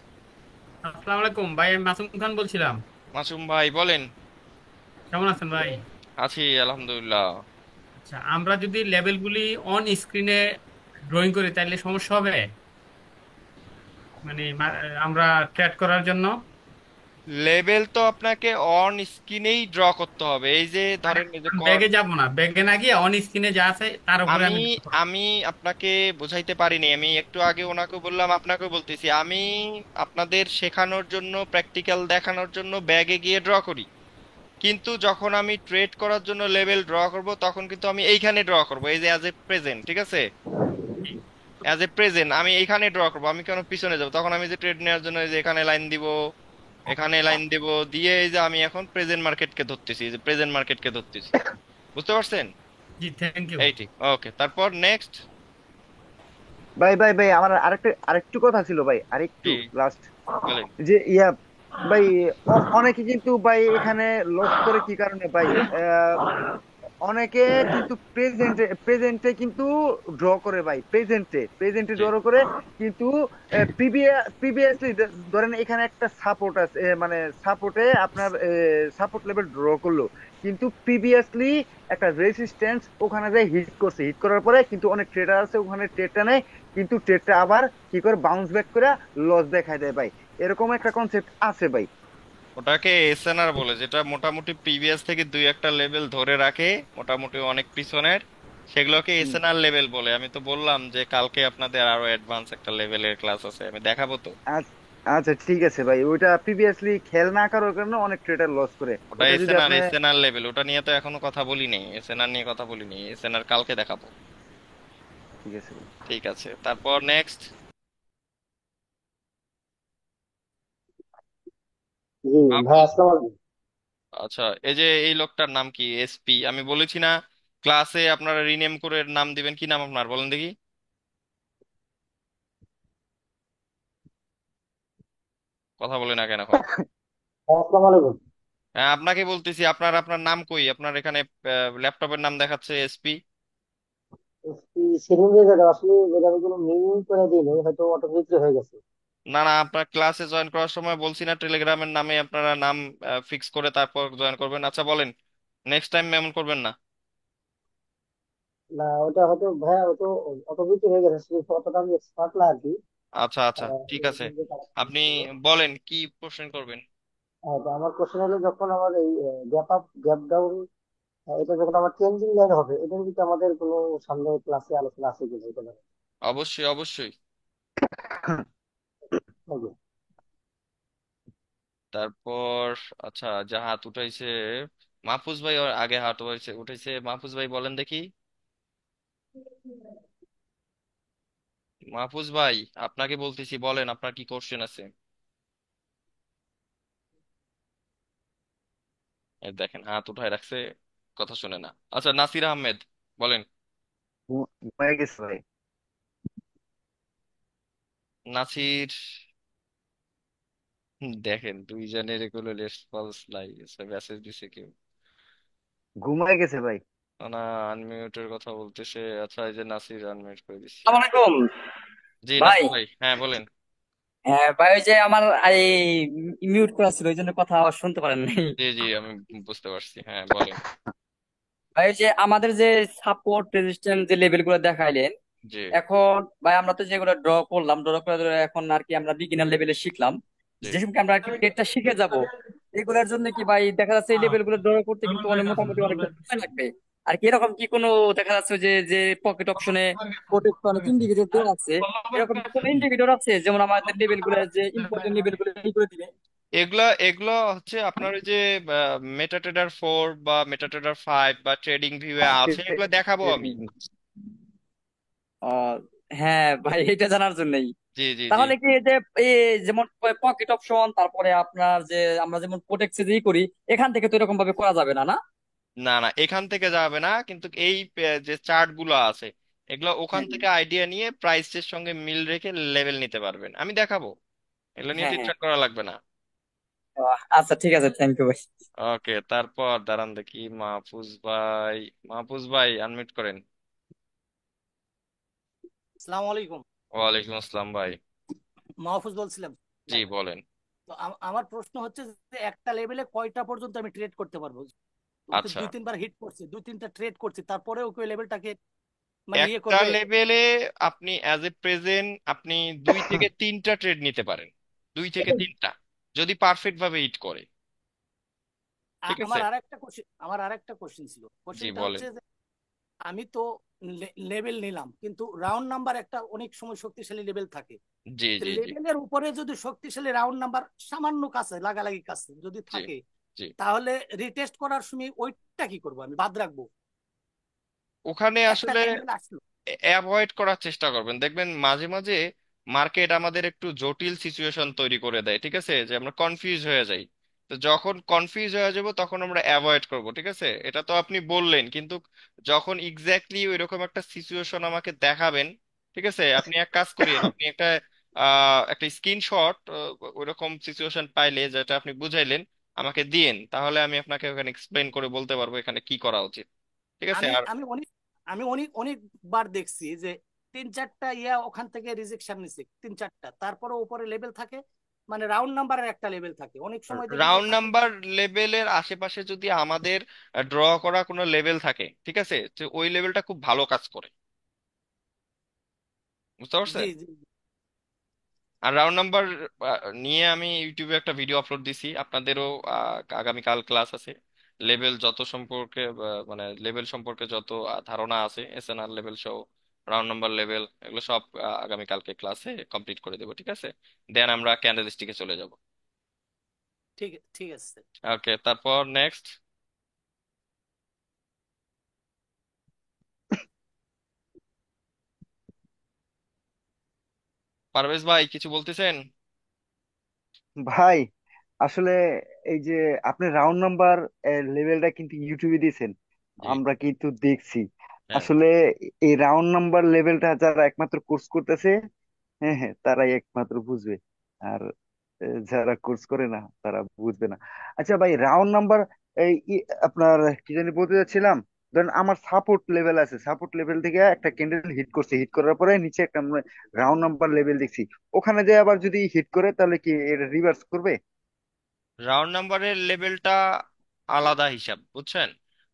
আসসালামু আলাইকুম ভাই, আমি মাসুম খান বলছিলাম। মাসুম ভাই, বলেন। কেমন আছেন ভাই? আছি আলহামদুলিল্লাহ। আচ্ছা, আমরা যদি লেভেলগুলি অন স্ক্রিনে ড্রয়িং করি তাহলে সমস্যা হবে? মানে আমরা ট্রেড করার জন্য লেভেল তো আপনাকে অন স্ক্রিনেই ড্র করতে হবে। এই যে মানে ধরেন, এই যে ব্যাগে যাব না, ব্যাগে না গিয়ে অন স্ক্রিনে যা আছে তার উপরে আমি আমি draw করব। আমি আপনাকে বোঝাইতে পারিনি, আমি একটু আগে ওনাকে বললাম, আপনাকে বলতেছি, আমি আপনাদের শেখানোর জন্য, প্র্যাকটিক্যাল দেখানোর জন্য ব্যাগে গিয়ে ড্র করি। কিন্তু যখন আমি ট্রেড করার জন্য লেভেল ড্র করব তখন কিন্তু আমি এইখানে ড্র করব, এই যে অ্যাজ এ প্রেজেন্ট, ঠিক আছে? অ্যাজ এ প্রেজেন্ট আমি এইখানে ড্র করব, আমি কেন পিছনে যাব? তখন আমি যে ট্রেড নেওয়ার জন্য এই যে এখানে লাইন দিব, এখানে লাইন দেব, দিয়ে এই যে আমি এখন প্রেজেন্ট মার্কেটকে ধরতেছি, এই যে প্রেজেন্ট মার্কেটকে ধরতেছি, বুঝতে পারছেন? জি, থ্যাংক ইউ। এই ঠিক, ওকে, তারপর নেক্সট। ভাই ভাই ভাই, আমার আরেকটু কথা ছিল ভাই, আরেকটু কি লাস্ট। বলেন? যে ভাই, অনেকে কিন্তু ভাই এখানে লস করে কি কারণে ভাই, অনেকে কিন্তু প্রেজেন্টে কিন্তু ড্র করে ভাই, প্রেজেন্টে জি। ড্র করে। কিন্তু প্রিভিয়াসলি ধরেন এখানে একটা সাপোর্ট আছে, মানে সাপোর্টে আপনার সাপোর্ট লেভেল ড্র করলো, কিন্তু প্রিভিয়াসলি একটা রেজিস্ট্যান্স ওখানে যায় হিট করছে, হিট করার পরে কিন্তু অনেক ট্রেডার আছে ওখানে ট্রেডটা নেয়, কিন্তু ট্রেডটা আবার কি করে বাউন্স ব্যাক করে লস দেখায় দেয় ভাই। এরকম একটা কনসেপ্ট আছে ভাই। ওটাকে এসএনআর বলে, যেটা মোটামুটি প্রিভিয়াস থেকে দুই একটা লেভেল ধরে রাখে, মোটামুটি অনেক পিছনের, সেগুলোকে হুম। এসএনআর লেভেল বলে। আমি তো বললাম যে কালকে আপনাদের আরো অ্যাডভান্স একটা লেভেলের ক্লাস আছে, আমি দেখাবো তো। আচ্ছা আচ্ছা, ঠিক আছে ভাই, ওইটা প্রিভিয়াসলি খেয়াল না করার কারণে অনেক ট্রেডার লস করে। ওটা ওটা যদি এসএনআর, আপনি। এসএনআর লেভেল, ওটা নিয়ে তো এখনো কথা বলিনি, এসএনআর নিয়ে কথা বলিনি, এসএনআর কালকে দেখাবো। ঠিক আছে ভাই। ঠিক আছে, তারপর নেক্সট। জি ভাই, মাহফুজ। আসসালামু আলাইকুম। আচ্ছা, এই যে এই লোকটার নাম কি? এসপি আমি বলেছি না ক্লাসে আপনারা রিনেম করে নাম দিবেন? কি নাম আপনার বলেন দেখি? কথা বলে না কেন এখন? ভাই, আসসালামু আলাইকুম। হ্যাঁ, আপনাকে বলতেছি, আপনার আপনার নাম কই? আপনার এখানে ল্যাপটপের নাম দেখাচ্ছে এসপি। সেদিন যে দাদা আসলে এটা আমি কোনো মিনিং করে দিইনি, হয়তো অটোমেটিক হয়ে গেছে। না না, আপনার ক্লাসে জয়েন করার সময় বলছি না টেলিগ্রামের নামে আপনারা নাম ফিক্স করে তারপর জয়েন করবেন? আচ্ছা বলেন, নেক্সট টাইম এমন করবেন না। না, ওটা হয়তো ভাইয়া হয়তো অটোমেটিক হয়ে গেছে, আসলে অতটা আমি এক্সপার্ট না আর কি। আচ্ছা আচ্ছা, ঠিক আছে, এই যে কাজটা আপনি ছিল। বলেন কি কোশ্চেন করবেন। তো আমার কোশ্চেন হলো, যখন আমার এই গ্যাপ আপ গ্যাপ ডাউন, এটা যখন আমার চেঞ্জিং লাইন হবে, এটা যদি আমাদের কোনো সামনে ক্লাসে আলোচনা আছে কিনা এটা জানার। অবশ্যই অবশ্যই। Thank you. তারপর আচ্ছা, যা হাত উঠাইছে মাহফুজ ভাই, ওর আগে হাত উঠাইছে উঠাইছে মাহফুজ ভাই, বলেন দেখি। মাহফুজ ভাই, আপনাকে বলতেছি, বলেন আপনার কি কোশ্চেন আছে। এই দেখেন হাত উঠায় রাখছে, কথা শুনে না। আচ্ছা, নাসির আহমেদ, বলেন। ঘুমায় গেছে ভাই। নাসির, দেখেন দুইজনের এগুলো রেসপন্স নাই, মেসেজ দিছে কেউ। ঘুমায় গেছে ভাই। না, আনমিউটের কথা বলতেছে। আচ্ছা, এই যে নাসির আনমিউট করে দিচ্ছি। আসসালামু আলাইকুম জি ভাই। নাসির ভাই, হ্যাঁ বলেন। হ্যাঁ ভাই, ওই যে আমার এই মিউট করা ছিল, ওই জন্য কথা আবার শুনতে পারেন নাই। জি জি, আমি বুঝতে পারছি, হ্যাঁ বলেন। ভাই, ওই যে আমাদের যে সাপোর্ট রেজিস্ট্যান্স যে লেভেল গুলো দেখাইলেন, জি এখন ভাই আমরা তো যেগুলো ড্র করলাম, ড্র করে ধরে এখন আর কি আমরা বিগিনার লেভেলে শিখলাম। জি। যেসব আমরা আর কি ট্রেডটা শিখে যাব, এগুলোর জন্য কি ভাই দেখা যাচ্ছে এই লেভেল গুলো ড্র করতে কিন্তু অনেক মোটামুটি অনেকটা সময় লাগবে। আর কি এরকম কি কোনো দেখা যাচ্ছে যে যে পকেট অপশনে প্রোটেক্ট অনেক ইন্ডিকেটর দেওয়া আছে, এরকম কি কোনো ইন্ডিকেটর আছে যেমন আমাদের লেভেল গুলো যে ইম্পর্টেন্ট লেভেল গুলো ই করে দিবে? এগুলা এগুলো হচ্ছে আপনার ওই যে মেটাট্রেডার 4 বা মেটাট্রেডার 5 বা ট্রেডিং ভিউ এ আছে, এগুলো দেখাবো আমি। আহ হ্যাঁ ভাই, এটা জানার জন্যই। জি জি জি। তাহলে কি এই যে এই যেমন পকেট অপশন, তারপরে আপনার যে আমরা যেমন প্রোটেক্ট যে করি, এখান থেকে তো এরকম ভাবে করা যাবে না, না? না না, এখান থেকে যাবে না, কিন্তু এই যে চার্ট গুলো আছে, এগুলো ওখান হ্যাঁ থেকে আইডিয়া নিয়ে প্রাইসের সঙ্গে মিল রেখে লেভেল নিতে পারবেন, আমি দেখাবো। এগুলো নিয়ে হ্যাঁ হ্যাঁ। টেনশন করা লাগবে না। আচ্ছা ঠিক আছে, থ্যাংক ইউ ভাই। ওকে, তারপর দাঁড়ান দেখি, মাহফুজ ভাই, মাহফুজ ভাই আনমিউট করেন। আসসালামু আলাইকুম। ওয়ালাইকুম আসসালাম ভাই। মাহফুজ বলছিলাম। জি বলেন। তো আমার প্রশ্ন হচ্ছে যে একটা লেভেলে কয়টা পর্যন্ত আমি ট্রেড করতে পারবো? ও তো আচ্ছা, দুই তিনবার হিট করছে, দুই তিনটা ট্রেড করছে, তারপরেও ওই লেভেলটাকে মানে ইয়ে একটা করবে? লেভেলে আপনি অ্যাজ এ প্রেজেন্ট আপনি 2 থেকে 3টা ট্রেড নিতে পারেন, 2 থেকে 3টা, যদি পারফেক্ট ভাবে হিট করে। ঠিক আছে। আমার আরেকটা কোশ্চেন ছিল। জি কোশ্চেনটা বলেন। হচ্ছে যে আমি তো লেভেল নিলাম, কিন্তু রাউন্ড নাম্বার একটা অনেক সময় শক্তিশালী লেভেল থাকে। জি তো জি জি লেভেলের উপরে যদি শক্তিশালী রাউন্ড নাম্বার সামান্য কাছে লাগালাগি কাছে যদি জি থাকে, জি। তাহলে রিটেস্ট করার সময় ওইটা কি করবো? আমি বাদ রাখবো? ওখানে একটা আসলে লেভেল আসলো। অ্যাভয়েড করার চেষ্টা করবেন, দেখবেন মাঝে মাঝে মার্কেট আমাদের একটু জটিল সিচুয়েশন তৈরি করে দেয়, ঠিক আছে, যে আমরা কনফিউজ হয়ে যাই। তো যখন কনফিউজ হয়ে যাব তখন আমরা অ্যাভয়েড করব, ঠিক আছে। এটা তো আপনি বললেন, কিন্তু যখন এক্স্যাক্টলি ওইরকম একটা সিচুয়েশন আমাকে দেখাবেন, ঠিক আছে, আপনি এক কাজ করিয়েন, আপনি একটা স্ক্রিনশট ওইরকম সিচুয়েশন পাইলে যেটা আপনি বুঝাইলেন আমাকে দিয়েন, তাহলে আমি আপনাকে ওখানে এক্সপ্লেন করে বলতে পারবো এখানে কি করা উচিত। ঠিক আছে। আমি আর আমি অনেক আমি অনেকবার দেখছি যে তিন চারটা ইয়া ওখান থেকে রিজেকশন নিছে, তিন চারটা, তারপরে উপরে লেভেল থাকে, মানে রাউন্ড নাম্বারের একটা লেভেল থাকে, অনেক সময় দেখি যে রাউন্ড ওখান থেকে। নাম্বার লেভেলের আশেপাশে যদি আমাদের ড্র করা কোনো লেভেল থাকে, ঠিক আছে, তো ওই লেভেলটা খুব ভালো কাজ করে, বুঝতে জি পারছেন। জি জি। আর রাউন্ড নাম্বার নিয়ে আমি ইউটিউবে একটা ভিডিও আপলোড দিছি, আপনাদেরও আগামীকাল ক্লাস আছে। লেভেল যত সম্পর্কে মানে লেভেল সম্পর্কে যত ধারণা আছে, এসএনআর লেভেল সহ রাউন্ড নাম্বার লেভেল, এগুলো সব আগামীকালকে ক্লাসে কমপ্লিট করে দেবো, ঠিক আছে। দেন আমরা ক্যান্ডেলস্টিকে চলে যাব। ঠিক ঠিক আছে। ওকে, তারপর নেক্সট। পারভেজ ভাই কিছু বলতেছেন? ভাই আসলে এই যে আপনি রাউন্ড নাম্বার লেভেলটা কিন্তু ইউটিউবে দিয়েছেন, জি। আমরা কিন্তু দেখছি। হ্যাঁ। আসলে এই রাউন্ড নাম্বার লেভেলটা যারা একমাত্র কোর্স করতেছে, হ্যাঁ হ্যাঁ, তারাই একমাত্র বুঝবে। আর যারা কোর্স করে না তারা বুঝবে না। আচ্ছা ভাই, রাউন্ড নাম্বার এই আপনার কি জানি বলতে যাচ্ছিলাম, ধরেন আমার সাপোর্ট লেভেল আছে, সাপোর্ট লেভেল থেকে একটা ক্যান্ডেল হিট করছে, হিট করার পরে নিচে একটা রাউন্ড নাম্বার লেভেল দেখছি, ওখানে যে আবার যদি হিট করে তাহলে কি এটা রিভার্স করবে? রাউন্ড নাম্বারের লেভেলটা আলাদা হিসাব, বুঝছেন?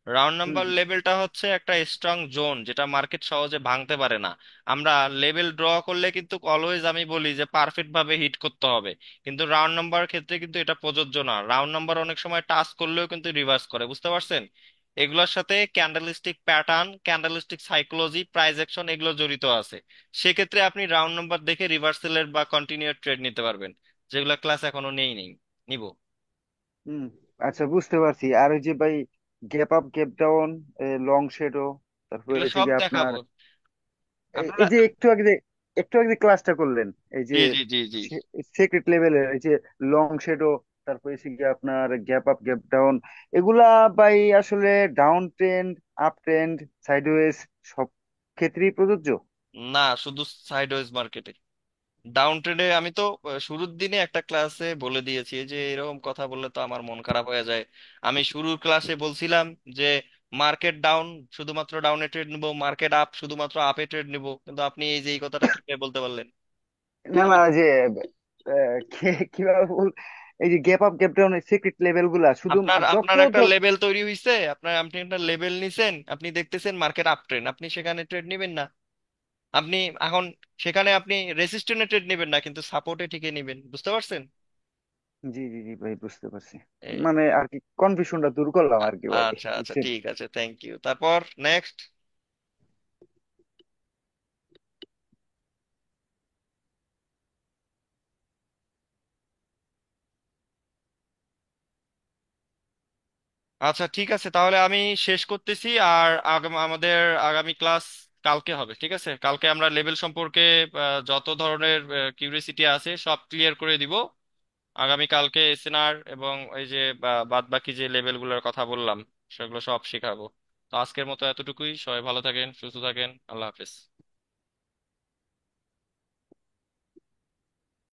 রাউন্ড হুম নাম্বার হুম। লেভেলটা হচ্ছে একটা স্ট্রং জোন যেটা মার্কেট সহজে ভাঙতে পারে না। আমরা লেভেল ড্র করলে কিন্তু অলওয়েজ আমি বলি যে পারফেক্ট ভাবে হিট করতে হবে, কিন্তু রাউন্ড নাম্বার ক্ষেত্রে কিন্তু এটা প্রযোজ্য না। রাউন্ড নাম্বার অনেক সময় টাচ করলেও কিন্তু রিভার্স করে, বুঝতে পারছেন? এগুলোর সাথে candlestick pattern, candlestick psychology, price action এগুলো জড়িত আছে। সেক্ষেত্রে আপনি রাউন্ড নাম্বার দেখে রিভার্সালের বা কন্টিনিউয়ার ট্রেড নিতে পারবেন, যেগুলো ক্লাস এখনো নেই নিব। হুম। আচ্ছা, বুঝতে পারছি। আর ওই যে ভাই, gap up, gap down, long shadow, তারপর এগুলো হচ্ছে সব কি আপনার দেখাবো এই আপনারা। যে একটু আগে যে ক্লাসটা করলেন, এই যে জি জি জি জি। সিক্রেট লেভেলের এই যে লং শেডো, তারপর হচ্ছে কি আপনার গ্যাপ আপ, গ্যাপ ডাউন, এগুলা ভাই আসলে down trend, up trend, sideways সব ক্ষেত্রেই প্রযোজ্য? না, শুধু সাইডওয়েজ মার্কেটে। ডাউন ট্রেডে আমি তো শুরুর দিনে একটা ক্লাসে বলে দিয়েছি যে এরকম কথা বললে তো আমার মন খারাপ হয়ে যায়। আমি শুরুর ক্লাসে বলছিলাম যে মার্কেট ডাউন, শুধুমাত্র ডাউনে ট্রেড নিব, মার্কেট আপ, শুধুমাত্র আপে ট্রেড নিব, কিন্তু আপনি এই যে এই কথাটা কিভাবে বলতে পারলেন? না না, ওই যে কিভাবে এই যে gap up, gap down, secret level গুলা শুধু আপনার আপনার যত একটা লেভেল তৈরি হয়েছে, আপনি একটা লেভেল নিছেন, আপনি দেখতেছেন মার্কেট আপ ট্রেন্ড, আপনি সেখানে ট্রেড নেবেন না। আপনি এখন সেখানে আপনি রেসিস্ট্যান্টে ট্রেড নেবেন না, কিন্তু সাপোর্টে ঠিকই নেবেন, বুঝতে পারছেন? জি জি জি ভাই, বুঝতে পারছি। এই, মানে আর কি কনফিউশনটা দূর করলাম আর কি ভাই, আচ্ছা আচ্ছা, বুঝছেন? ঠিক আছে, থ্যাংক ইউ। তারপর নেক্সট। আচ্ছা ঠিক আছে, তাহলে আমি শেষ করতেছি। আর আমাদের আগামী ক্লাস কালকে হবে, ঠিক আছে? কালকে আমরা লেভেল সম্পর্কে যত ধরনের কিউরিসিটি আছে সব ক্লিয়ার করে দিব। আগামী কালকে এসএনআর এবং এই যে বাদ বাকি যে লেভেলগুলোর কথা বললাম সেগুলো সব শেখাবো। তো আজকের মতো এতটুকুই। সবাই ভালো থাকেন, সুস্থ থাকেন, আল্লাহ হাফেজ।